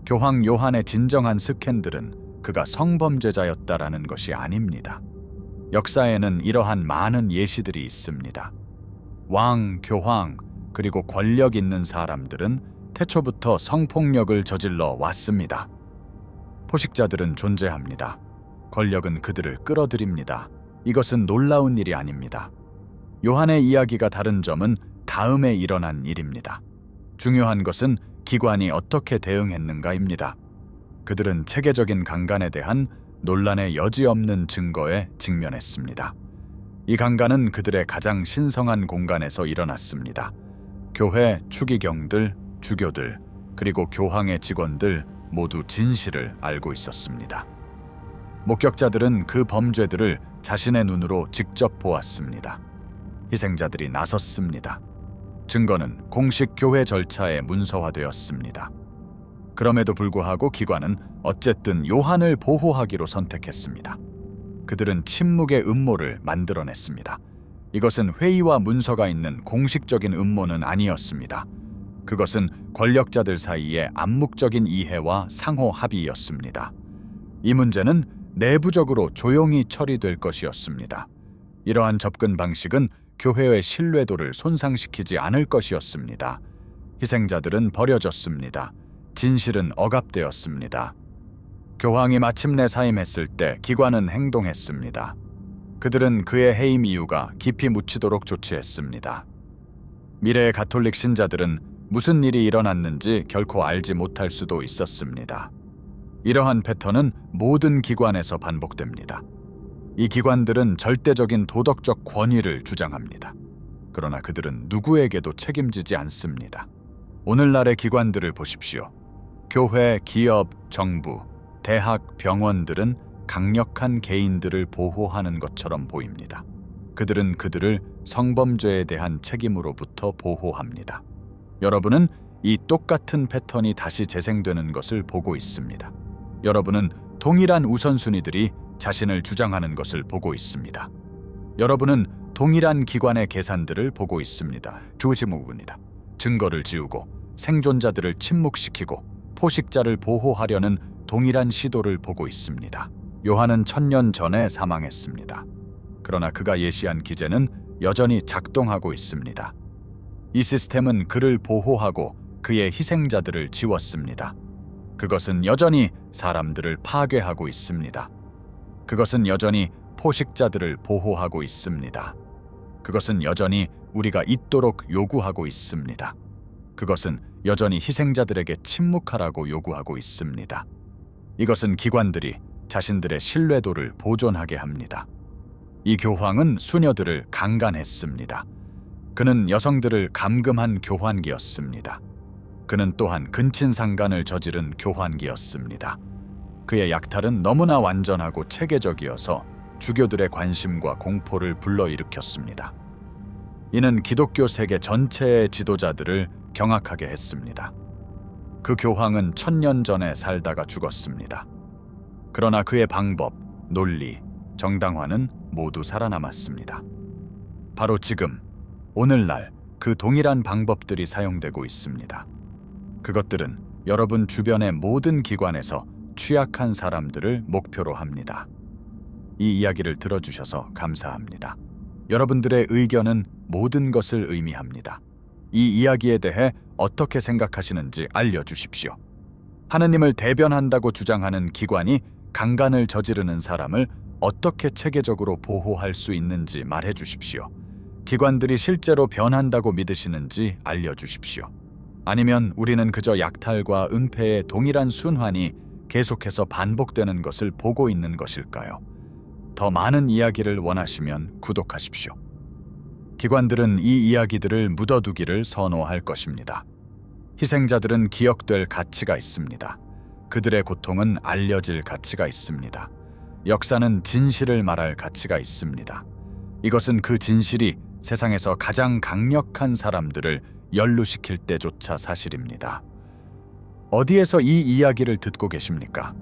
교황 요한의 진정한 스캔들은 그가 성범죄자였다라는 것이 아닙니다. 역사에는 이러한 많은 예시들이 있습니다. 왕, 교황, 그리고 권력 있는 사람들은 태초부터 성폭력을 저질러 왔습니다. 포식자들은 존재합니다. 권력은 그들을 끌어들입니다. 이것은 놀라운 일이 아닙니다. 요한의 이야기가 다른 점은 다음에 일어난 일입니다. 중요한 것은 기관이 어떻게 대응했는가입니다. 그들은 체계적인 강간에 대한 논란의 여지 없는 증거에 직면했습니다. 이 강간은 그들의 가장 신성한 공간에서 일어났습니다. 교회, 추기경들, 주교들, 그리고 교황의 직원들 모두 진실을 알고 있었습니다. 목격자들은 그 범죄들을 자신의 눈으로 직접 보았습니다. 희생자들이 나섰습니다. 증거는 공식 교회 절차에 문서화되었습니다. 그럼에도 불구하고 기관은 어쨌든 요한을 보호하기로 선택했습니다. 그들은 침묵의 음모를 만들어냈습니다. 이것은 회의와 문서가 있는 공식적인 음모는 아니었습니다. 그것은 권력자들 사이의 암묵적인 이해와 상호 합의였습니다. 이 문제는 내부적으로 조용히 처리될 것이었습니다. 이러한 접근 방식은 교회의 신뢰도를 손상시키지 않을 것이었습니다. 희생자들은 버려졌습니다. 진실은 억압되었습니다. 교황이 마침내 사임했을 때 기관은 행동했습니다. 그들은 그의 해임 이유가 깊이 묻히도록 조치했습니다. 미래의 가톨릭 신자들은 무슨 일이 일어났는지 결코 알지 못할 수도 있었습니다. 이러한 패턴은 모든 기관에서 반복됩니다. 이 기관들은 절대적인 도덕적 권위를 주장합니다. 그러나 그들은 누구에게도 책임지지 않습니다. 오늘날의 기관들을 보십시오. 교회, 기업, 정부, 대학, 병원들은 강력한 개인들을 보호하는 것처럼 보입니다. 그들은 그들을 성범죄에 대한 책임으로부터 보호합니다. 여러분은 이 똑같은 패턴이 다시 재생되는 것을 보고 있습니다. 여러분은 동일한 우선순위들이 자신을 주장하는 것을 보고 있습니다. 여러분은 동일한 기관의 계산들을 보고 있습니다. 조지목입니다. 증거를 지우고 생존자들을 침묵시키고 포식자를 보호하려는 동일한 시도를 보고 있습니다. 요한은 1000년 전에 사망했습니다. 그러나 그가 예시한 기제는 여전히 작동하고 있습니다. 이 시스템은 그를 보호하고 그의 희생자들을 지웠습니다. 그것은 여전히 사람들을 파괴하고 있습니다. 그것은 여전히 포식자들을 보호하고 있습니다. 그것은 여전히 우리가 있도록 요구하고 있습니다. 그것은 여전히 희생자들에게 침묵하라고 요구하고 있습니다. 이것은 기관들이 자신들의 신뢰도를 보존하게 합니다. 이 교황은 수녀들을 강간했습니다. 그는 여성들을 감금한 교환기였습니다. 그는 또한 근친상간을 저지른 교환기였습니다. 그의 약탈은 너무나 완전하고 체계적이어서 주교들의 관심과 공포를 불러일으켰습니다. 이는 기독교 세계 전체의 지도자들을 경악하게 했습니다. 그 교황은 1000년 전에 살다가 죽었습니다. 그러나 그의 방법, 논리, 정당화는 모두 살아남았습니다. 바로 지금, 오늘날 그 동일한 방법들이 사용되고 있습니다. 그것들은 여러분 주변의 모든 기관에서 취약한 사람들을 목표로 합니다. 이 이야기를 들어주셔서 감사합니다. 여러분들의 의견은 모든 것을 의미합니다. 이 이야기에 대해 어떻게 생각하시는지 알려주십시오. 하느님을 대변한다고 주장하는 기관이 강간을 저지르는 사람을 어떻게 체계적으로 보호할 수 있는지 말해주십시오. 기관들이 실제로 변한다고 믿으시는지 알려주십시오. 아니면 우리는 그저 약탈과 은폐의 동일한 순환이 계속해서 반복되는 것을 보고 있는 것일까요? 더 많은 이야기를 원하시면 구독하십시오. 기관들은 이 이야기들을 묻어두기를 선호할 것입니다. 희생자들은 기억될 가치가 있습니다. 그들의 고통은 알려질 가치가 있습니다. 역사는 진실을 말할 가치가 있습니다. 이것은 그 진실이 세상에서 가장 강력한 사람들을 연루시킬 때조차 사실입니다. 어디에서 이 이야기를 듣고 계십니까?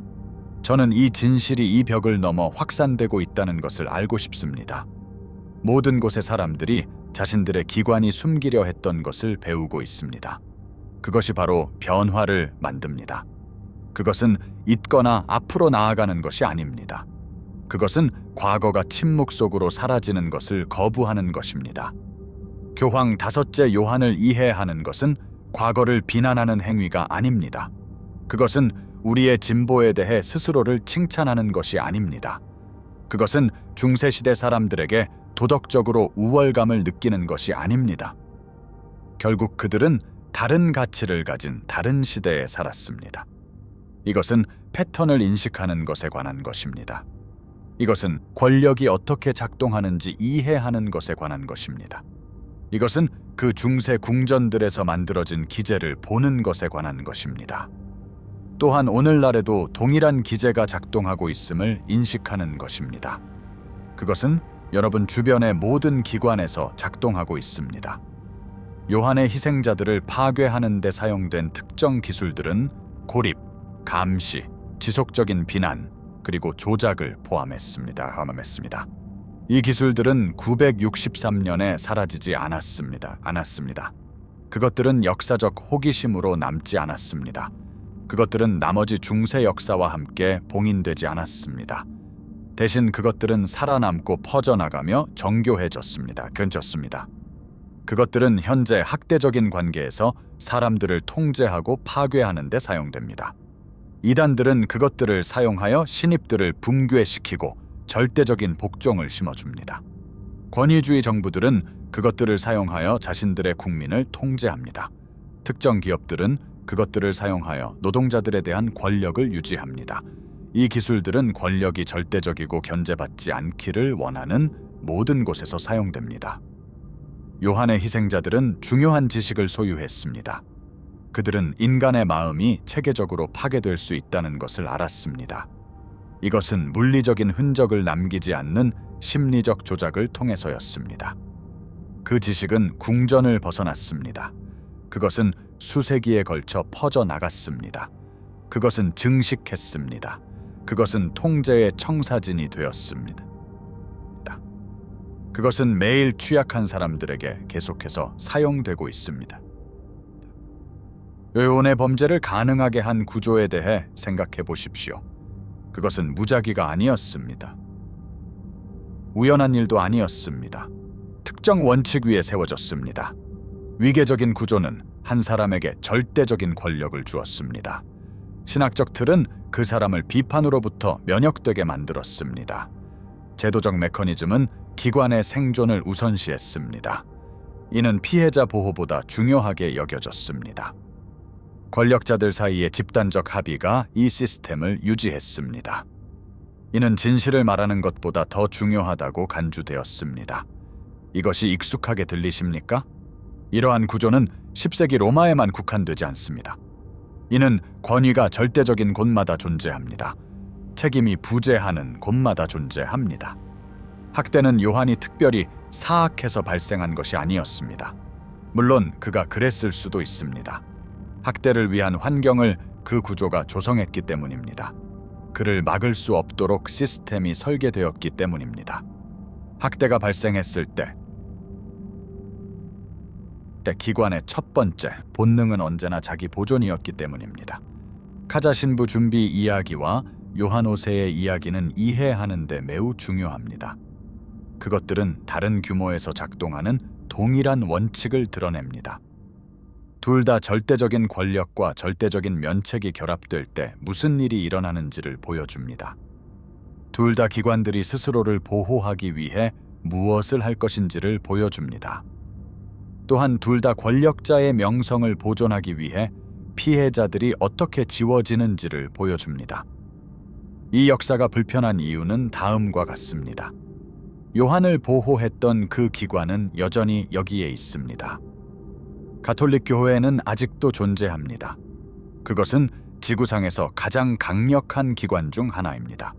저는 이 진실이 이 벽을 넘어 확산되고 있다는 것을 알고 싶습니다. 모든 곳의 사람들이 자신들의 기관이 숨기려 했던 것을 배우고 있습니다. 그것이 바로 변화를 만듭니다. 그것은 잊거나 앞으로 나아가는 것이 아닙니다. 그것은 과거가 침묵 속으로 사라지는 것을 거부하는 것입니다. 교황 다섯째 요한을 이해하는 것은 과거를 비난하는 행위가 아닙니다. 그것은 우리의 진보에 대해 스스로를 칭찬하는 것이 아닙니다. 그것은 중세시대 사람들에게 도덕적으로 우월감을 느끼는 것이 아닙니다. 결국 그들은 다른 가치를 가진 다른 시대에 살았습니다. 이것은 패턴을 인식하는 것에 관한 것입니다. 이것은 권력이 어떻게 작동하는지 이해하는 것에 관한 것입니다. 이것은 그 중세 궁전들에서 만들어진 기제를 보는 것에 관한 것입니다. 또한 오늘날에도 동일한 기제가 작동하고 있음을 인식하는 것입니다. 그것은 여러분 주변의 모든 기관에서 작동하고 있습니다. 요한의 희생자들을 파괴하는 데 사용된 특정 기술들은 고립, 감시, 지속적인 비난, 그리고 조작을 포함했습니다. 이 기술들은 963년에 사라지지 않았습니다. 그것들은 역사적 호기심으로 남지 않았습니다. 그것들은 나머지 중세 역사와 함께 봉인되지 않았습니다. 대신 그것들은 살아남고 퍼져나가며 정교해졌습니다. 그것들은 현재 학대적인 관계에서 사람들을 통제하고 파괴하는 데 사용됩니다. 이단들은 그것들을 사용하여 신입들을 붕괴시키고 절대적인 복종을 심어줍니다. 권위주의 정부들은 그것들을 사용하여 자신들의 국민을 통제합니다. 특정 기업들은 그것들을 사용하여 노동자들에 대한 권력을 유지합니다. 이 기술들은 권력이 절대적이고 견제받지 않기를 원하는 모든 곳에서 사용됩니다. 요한의 희생자들은 중요한 지식을 소유했습니다. 그들은 인간의 마음이 체계적으로 파괴될 수 있다는 것을 알았습니다. 이것은 물리적인 흔적을 남기지 않는 심리적 조작을 통해서였습니다. 그 지식은 궁전을 벗어났습니다. 그것은 수세기에 걸쳐 퍼져나갔습니다. 그것은 증식했습니다. 그것은 통제의 청사진이 되었습니다. 그것은 매일 취약한 사람들에게 계속해서 사용되고 있습니다. 요원의 범죄를 가능하게 한 구조에 대해 생각해 보십시오. 그것은 무작위가 아니었습니다. 우연한 일도 아니었습니다. 특정 원칙 위에 세워졌습니다. 위계적인 구조는 한 사람에게 절대적인 권력을 주었습니다. 신학적 틀은 그 사람을 비판으로부터 면역되게 만들었습니다. 제도적 메커니즘은 기관의 생존을 우선시했습니다. 이는 피해자 보호보다 중요하게 여겨졌습니다. 권력자들 사이의 집단적 합의가 이 시스템을 유지했습니다. 이는 진실을 말하는 것보다 더 중요하다고 간주되었습니다. 이것이 익숙하게 들리십니까? 이러한 구조는 10세기 로마에만 국한되지 않습니다. 이는 권위가 절대적인 곳마다 존재합니다. 책임이 부재하는 곳마다 존재합니다. 학대는 요한이 특별히 사악해서 발생한 것이 아니었습니다. 물론 그가 그랬을 수도 있습니다. 학대를 위한 환경을 그 구조가 조성했기 때문입니다. 그를 막을 수 없도록 시스템이 설계되었기 때문입니다. 학대가 발생했을 때 기관의 첫 번째 본능은 언제나 자기 보존이었기 때문입니다. 카자 신부 준비 이야기와 요한 5세의 이야기는 이해하는 데 매우 중요합니다. 그것들은 다른 규모에서 작동하는 동일한 원칙을 드러냅니다. 둘 다 절대적인 권력과 절대적인 면책이 결합될 때 무슨 일이 일어나는지를 보여줍니다. 둘 다 기관들이 스스로를 보호하기 위해 무엇을 할 것인지를 보여줍니다. 또한 둘 다 권력자의 명성을 보존하기 위해 피해자들이 어떻게 지워지는지를 보여줍니다. 이 역사가 불편한 이유는 다음과 같습니다. 요한을 보호했던 그 기관은 여전히 여기에 있습니다. 가톨릭 교회는 아직도 존재합니다. 그것은 지구상에서 가장 강력한 기관 중 하나입니다.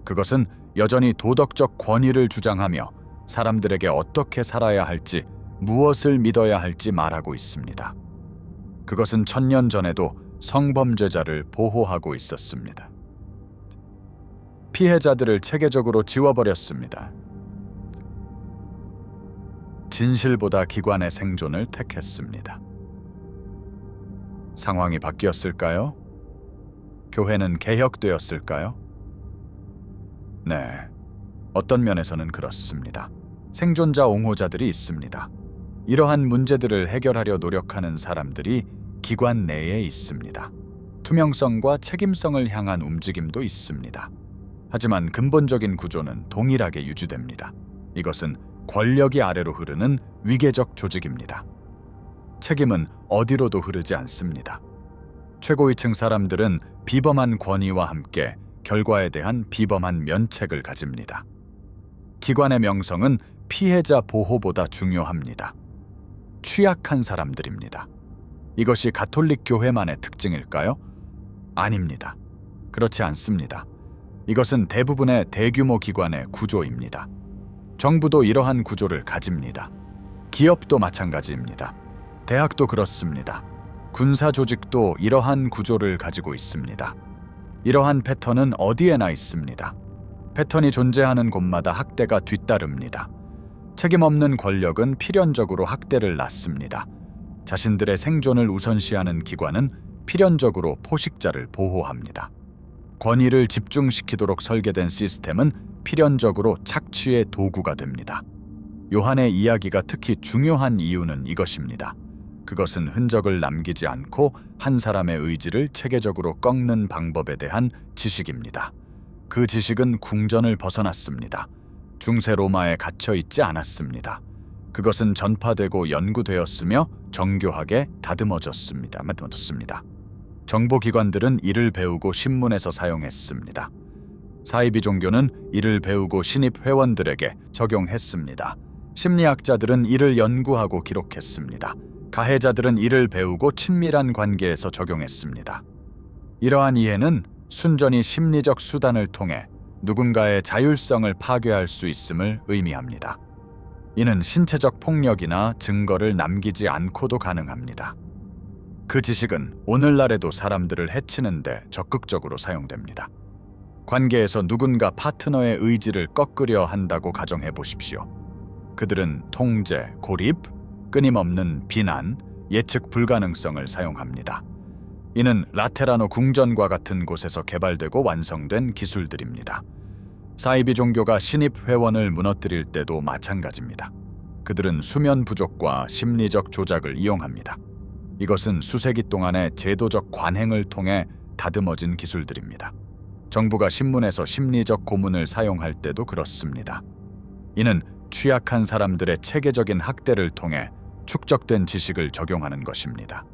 그것은 여전히 도덕적 권위를 주장하며 사람들에게 어떻게 살아야 할지, 무엇을 믿어야 할지 말하고 있습니다. 그것은 1000년 전에도 성범죄자를 보호하고 있었습니다. 피해자들을 체계적으로 지워버렸습니다. 진실보다 기관의 생존을 택했습니다. 상황이 바뀌었을까요? 교회는 개혁되었을까요? 네, 어떤 면에서는 그렇습니다. 생존자 옹호자들이 있습니다. 이러한 문제들을 해결하려 노력하는 사람들이 기관 내에 있습니다. 투명성과 책임성을 향한 움직임도 있습니다. 하지만 근본적인 구조는 동일하게 유지됩니다. 이것은 권력이 아래로 흐르는 위계적 조직입니다. 책임은 어디로도 흐르지 않습니다. 최고위층 사람들은 비범한 권위와 함께 결과에 대한 비범한 면책을 가집니다. 기관의 명성은 피해자 보호보다 중요합니다. 취약한 사람들입니다. 이것이 가톨릭 교회만의 특징일까요? 아닙니다. 그렇지 않습니다. 이것은 대부분의 대규모 기관의 구조입니다. 정부도 이러한 구조를 가집니다. 기업도 마찬가지입니다. 대학도 그렇습니다. 군사 조직도 이러한 구조를 가지고 있습니다. 이러한 패턴은 어디에나 있습니다. 패턴이 존재하는 곳마다 학대가 뒤따릅니다. 책임 없는 권력은 필연적으로 학대를 낳습니다. 자신들의 생존을 우선시하는 기관은 필연적으로 포식자를 보호합니다. 권위를 집중시키도록 설계된 시스템은 필연적으로 착취의 도구가 됩니다. 요한의 이야기가 특히 중요한 이유는 이것입니다. 그것은 흔적을 남기지 않고 한 사람의 의지를 체계적으로 꺾는 방법에 대한 지식입니다. 그 지식은 궁전을 벗어났습니다. 중세 로마에 갇혀 있지 않았습니다. 그것은 전파되고 연구되었으며 정교하게 다듬어졌습니다. 정보기관들은 이를 배우고 신문에서 사용했습니다. 사이비 종교는 이를 배우고 신입 회원들에게 적용했습니다. 심리학자들은 이를 연구하고 기록했습니다. 가해자들은 이를 배우고 친밀한 관계에서 적용했습니다. 이러한 이해는 순전히 심리적 수단을 통해 누군가의 자율성을 파괴할 수 있음을 의미합니다. 이는 신체적 폭력이나 증거를 남기지 않고도 가능합니다. 그 지식은 오늘날에도 사람들을 해치는 데 적극적으로 사용됩니다. 관계에서 누군가 파트너의 의지를 꺾으려 한다고 가정해 보십시오. 그들은 통제, 고립, 끊임없는 비난, 예측 불가능성을 사용합니다. 이는 라테라노 궁전과 같은 곳에서 개발되고 완성된 기술들입니다. 사이비 종교가 신입 회원을 무너뜨릴 때도 마찬가지입니다. 그들은 수면 부족과 심리적 조작을 이용합니다. 이것은 수세기 동안의 제도적 관행을 통해 다듬어진 기술들입니다. 정부가 신문에서 심리적 고문을 사용할 때도 그렇습니다. 이는 취약한 사람들의 체계적인 학대를 통해 축적된 지식을 적용하는 것입니다.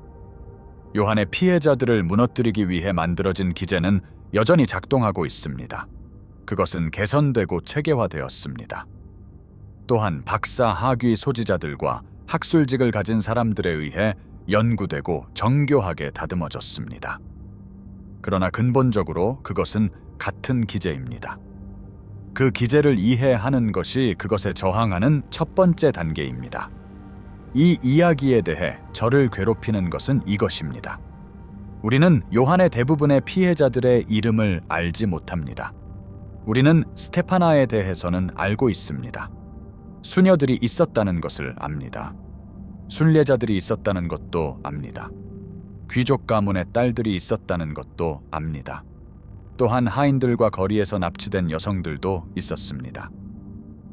요한의 피해자들을 무너뜨리기 위해 만들어진 기제는 여전히 작동하고 있습니다. 그것은 개선되고 체계화되었습니다. 또한 박사 학위 소지자들과 학술직을 가진 사람들에 의해 연구되고 정교하게 다듬어졌습니다. 그러나 근본적으로 그것은 같은 기제입니다. 그 기제를 이해하는 것이 그것에 저항하는 첫 번째 단계입니다. 이 이야기에 대해 저를 괴롭히는 것은 이것입니다. 우리는 요한의 대부분의 피해자들의 이름을 알지 못합니다. 우리는 스테파나에 대해서는 알고 있습니다. 수녀들이 있었다는 것을 압니다. 순례자들이 있었다는 것도 압니다. 귀족 가문의 딸들이 있었다는 것도 압니다. 또한 하인들과 거리에서 납치된 여성들도 있었습니다.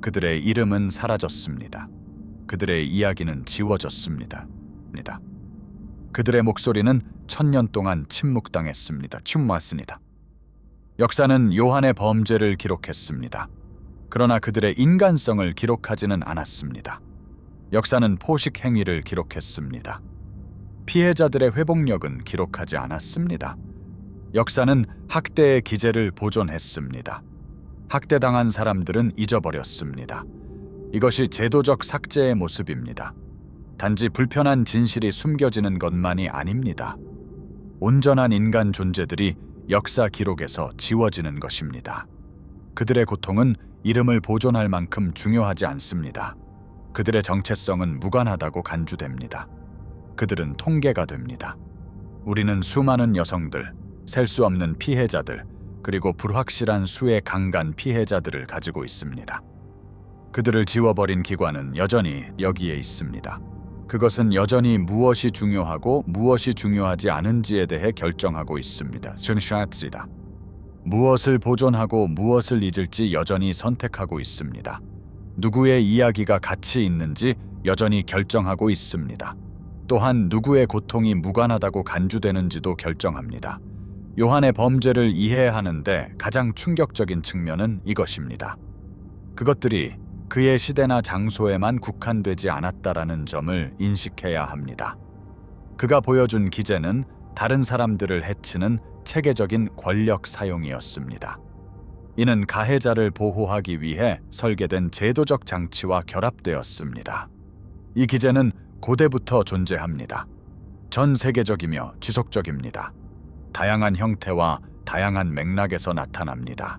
그들의 이름은 사라졌습니다. 그들의 이야기는 지워졌습니다. 그들의 목소리는 1000년 동안 침묵당했습니다. 침묵했습니다. 역사는 요한의 범죄를 기록했습니다. 그러나 그들의 인간성을 기록하지는 않았습니다. 역사는 포식 행위를 기록했습니다. 피해자들의 회복력은 기록하지 않았습니다. 역사는 학대의 기제를 보존했습니다. 학대당한 사람들은 잊어버렸습니다. 이것이 제도적 삭제의 모습입니다. 단지 불편한 진실이 숨겨지는 것만이 아닙니다. 온전한 인간 존재들이 역사 기록에서 지워지는 것입니다. 그들의 고통은 이름을 보존할 만큼 중요하지 않습니다. 그들의 정체성은 무관하다고 간주됩니다. 그들은 통계가 됩니다. 우리는 수많은 여성들, 셀 수 없는 피해자들, 그리고 불확실한 수의 강간 피해자들을 가지고 있습니다. 그들을 지워버린 기관은 여전히 여기에 있습니다. 그것은 여전히 무엇이 중요하고 무엇이 중요하지 않은지에 대해 결정하고 있습니다. 다 무엇을 보존하고 무엇을 잊을지 여전히 선택하고 있습니다. 누구의 이야기가 가치 있는지 여전히 결정하고 있습니다. 또한 누구의 고통이 무관하다고 간주되는지도 결정합니다. 요한의 범죄를 이해하는데 가장 충격적인 측면은 이것입니다. 그것들이 그의 시대나 장소에만 국한되지 않았다라는 점을 인식해야 합니다. 그가 보여준 기제는 다른 사람들을 해치는 체계적인 권력 사용이었습니다. 이는 가해자를 보호하기 위해 설계된 제도적 장치와 결합되었습니다. 이 기제는 고대부터 존재합니다. 전 세계적이며 지속적입니다. 다양한 형태와 다양한 맥락에서 나타납니다.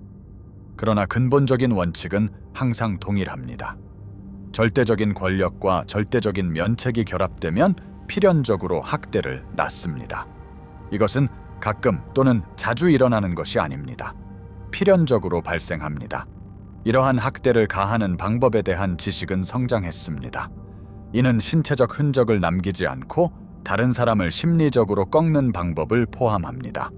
그러나 근본적인 원칙은 항상 동일합니다. 절대적인 권력과 절대적인 면책이 결합되면 필연적으로 학대를 낳습니다. 이것은 가끔 또는 자주 일어나는 것이 아닙니다. 필연적으로 발생합니다. 이러한 학대를 가하는 방법에 대한 지식은 성장했습니다. 이는 신체적 흔적을 남기지 않고 다른 사람을 심리적으로 꺾는 방법을 포함합니다.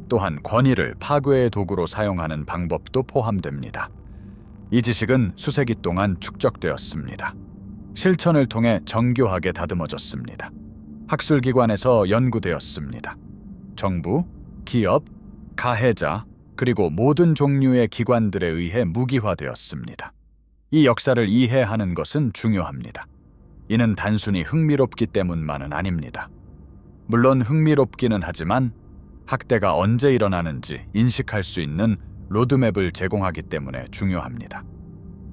또한 권위를 파괴의 도구로 사용하는 방법도 포함됩니다. 이 지식은 수세기 동안 축적되었습니다. 실천을 통해 정교하게 다듬어졌습니다. 학술기관에서 연구되었습니다. 정부, 기업, 가해자, 그리고 모든 종류의 기관들에 의해 무기화되었습니다. 이 역사를 이해하는 것은 중요합니다. 이는 단순히 흥미롭기 때문만은 아닙니다. 물론 흥미롭기는 하지만 학대가 언제 일어나는지 인식할 수 있는 로드맵을 제공하기 때문에 중요합니다.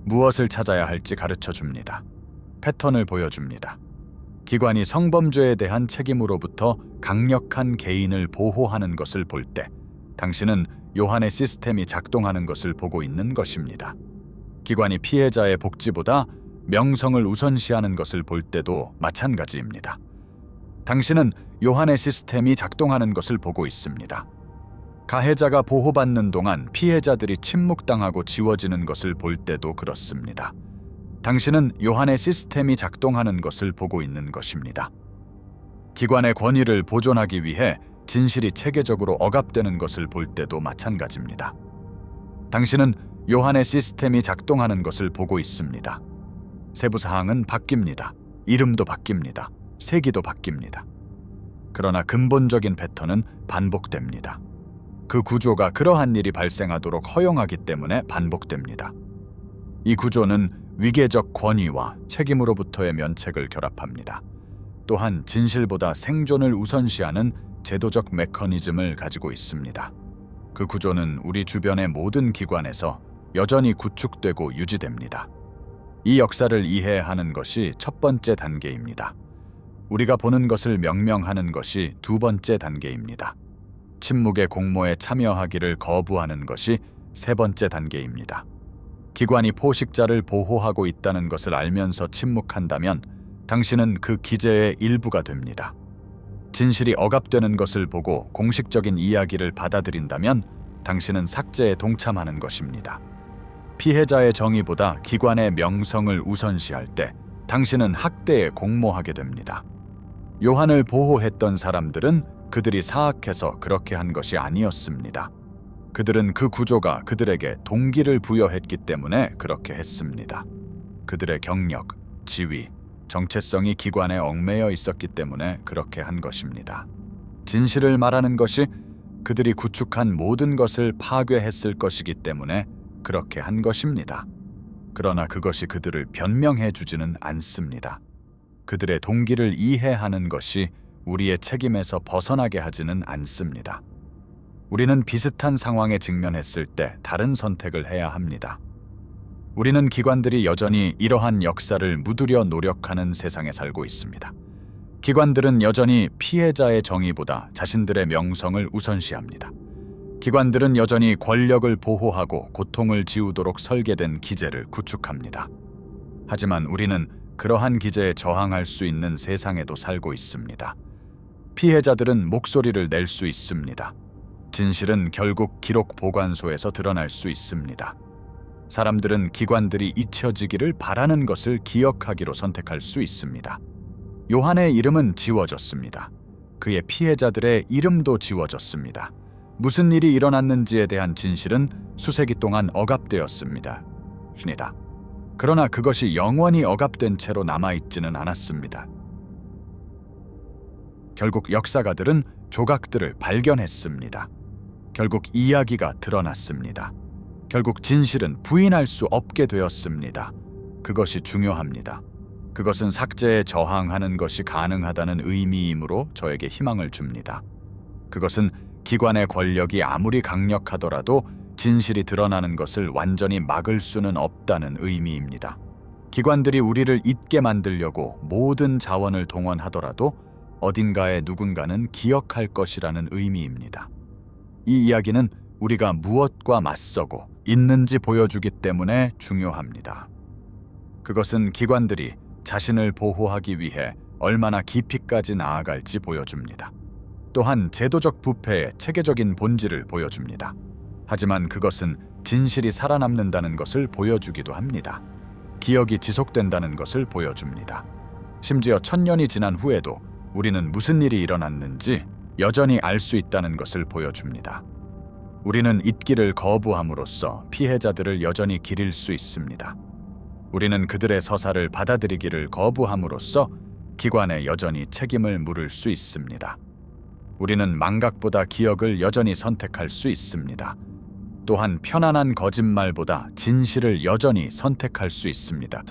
무엇을 찾아야 할지 가르쳐 줍니다. 패턴을 보여줍니다. 기관이 성범죄에 대한 책임으로부터 강력한 개인을 보호하는 것을 볼 때 당신은 요한의 시스템이 작동하는 것을 보고 있는 것입니다. 기관이 피해자의 복지보다 명성을 우선시하는 것을 볼 때도 마찬가지입니다. 당신은 요한의 시스템이 작동하는 것을 보고 있습니다. 가해자가 보호받는 동안 피해자들이 침묵당하고 지워지는 것을 볼 때도 그렇습니다. 당신은 요한의 시스템이 작동하는 것을 보고 있는 것입니다. 기관의 권위를 보존하기 위해 진실이 체계적으로 억압되는 것을 볼 때도 마찬가지입니다. 당신은 요한의 시스템이 작동하는 것을 보고 있습니다. 세부 사항은 바뀝니다. 이름도 바뀝니다. 세기도 바뀝니다. 그러나 근본적인 패턴은 반복됩니다. 그 구조가 그러한 일이 발생하도록 허용하기 때문에 반복됩니다. 이 구조는 위계적 권위와 책임으로부터의 면책을 결합합니다. 또한 진실보다 생존을 우선시하는 제도적 메커니즘을 가지고 있습니다. 그 구조는 우리 주변의 모든 기관에서 여전히 구축되고 유지됩니다. 이 역사를 이해하는 것이 첫 번째 단계입니다. 우리가 보는 것을 명명하는 것이 두 번째 단계입니다. 침묵의 공모에 참여하기를 거부하는 것이 세 번째 단계입니다. 기관이 포식자를 보호하고 있다는 것을 알면서 침묵한다면 당신은 그 기제의 일부가 됩니다. 진실이 억압되는 것을 보고 공식적인 이야기를 받아들인다면 당신은 삭제에 동참하는 것입니다. 피해자의 정의보다 기관의 명성을 우선시할 때 당신은 학대에 공모하게 됩니다. 요한을 보호했던 사람들은 그들이 사악해서 그렇게 한 것이 아니었습니다. 그들은 그 구조가 그들에게 동기를 부여했기 때문에 그렇게 했습니다. 그들의 경력, 지위, 정체성이 기관에 얽매여 있었기 때문에 그렇게 한 것입니다. 진실을 말하는 것이 그들이 구축한 모든 것을 파괴했을 것이기 때문에 그렇게 한 것입니다. 그러나 그것이 그들을 변명해 주지는 않습니다. 그들의 동기를 이해하는 것이 우리의 책임에서 벗어나게 하지는 않습니다. 우리는 비슷한 상황에 직면했을 때 다른 선택을 해야 합니다. 우리는 기관들이 여전히 이러한 역사를 묻으려 노력하는 세상에 살고 있습니다. 기관들은 여전히 피해자의 정의보다 자신들의 명성을 우선시합니다. 기관들은 여전히 권력을 보호하고 고통을 지우도록 설계된 기제를 구축합니다. 하지만 우리는 그러한 기제에 저항할 수 있는 세상에도 살고 있습니다. 피해자들은 목소리를 낼 수 있습니다. 진실은 결국 기록 보관소에서 드러날 수 있습니다. 사람들은 기관들이 잊혀지기를 바라는 것을 기억하기로 선택할 수 있습니다. 요한의 이름은 지워졌습니다. 그의 피해자들의 이름도 지워졌습니다. 무슨 일이 일어났는지에 대한 진실은 수세기 동안 억압되었습니다. 그러나 그것이 영원히 억압된 채로 남아있지는 않았습니다. 결국 역사가들은 조각들을 발견했습니다. 결국 이야기가 드러났습니다. 결국 진실은 부인할 수 없게 되었습니다. 그것이 중요합니다. 그것은 삭제에 저항하는 것이 가능하다는 의미이므로 저에게 희망을 줍니다. 그것은 기관의 권력이 아무리 강력하더라도 진실이 드러나는 것을 완전히 막을 수는 없다는 의미입니다. 기관들이 우리를 잊게 만들려고 모든 자원을 동원하더라도 어딘가에 누군가는 기억할 것이라는 의미입니다. 이 이야기는 우리가 무엇과 맞서고 있는지 보여주기 때문에 중요합니다. 그것은 기관들이 자신을 보호하기 위해 얼마나 깊이까지 나아갈지 보여줍니다. 또한 제도적 부패의 체계적인 본질을 보여줍니다. 하지만 그것은 진실이 살아남는다는 것을 보여주기도 합니다. 기억이 지속된다는 것을 보여줍니다. 심지어 1000년이 지난 후에도 우리는 무슨 일이 일어났는지 여전히 알 수 있다는 것을 보여줍니다. 우리는 잊기를 거부함으로써 피해자들을 여전히 기릴 수 있습니다. 우리는 그들의 서사를 받아들이기를 거부함으로써 기관에 여전히 책임을 물을 수 있습니다. 우리는 망각보다 기억을 여전히 선택할 수 있습니다. 또한 편안한 거짓말보다 진실을 여전히 선택할 수 있습니다.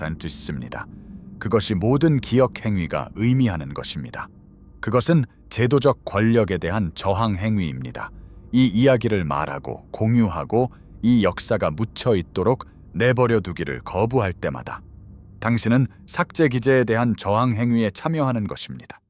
그것이 모든 기억 행위가 의미하는 것입니다. 그것은 제도적 권력에 대한 저항 행위입니다. 이 이야기를 말하고 공유하고 이 역사가 묻혀 있도록 내버려 두기를 거부할 때마다 당신은 삭제 기제에 대한 저항 행위에 참여하는 것입니다.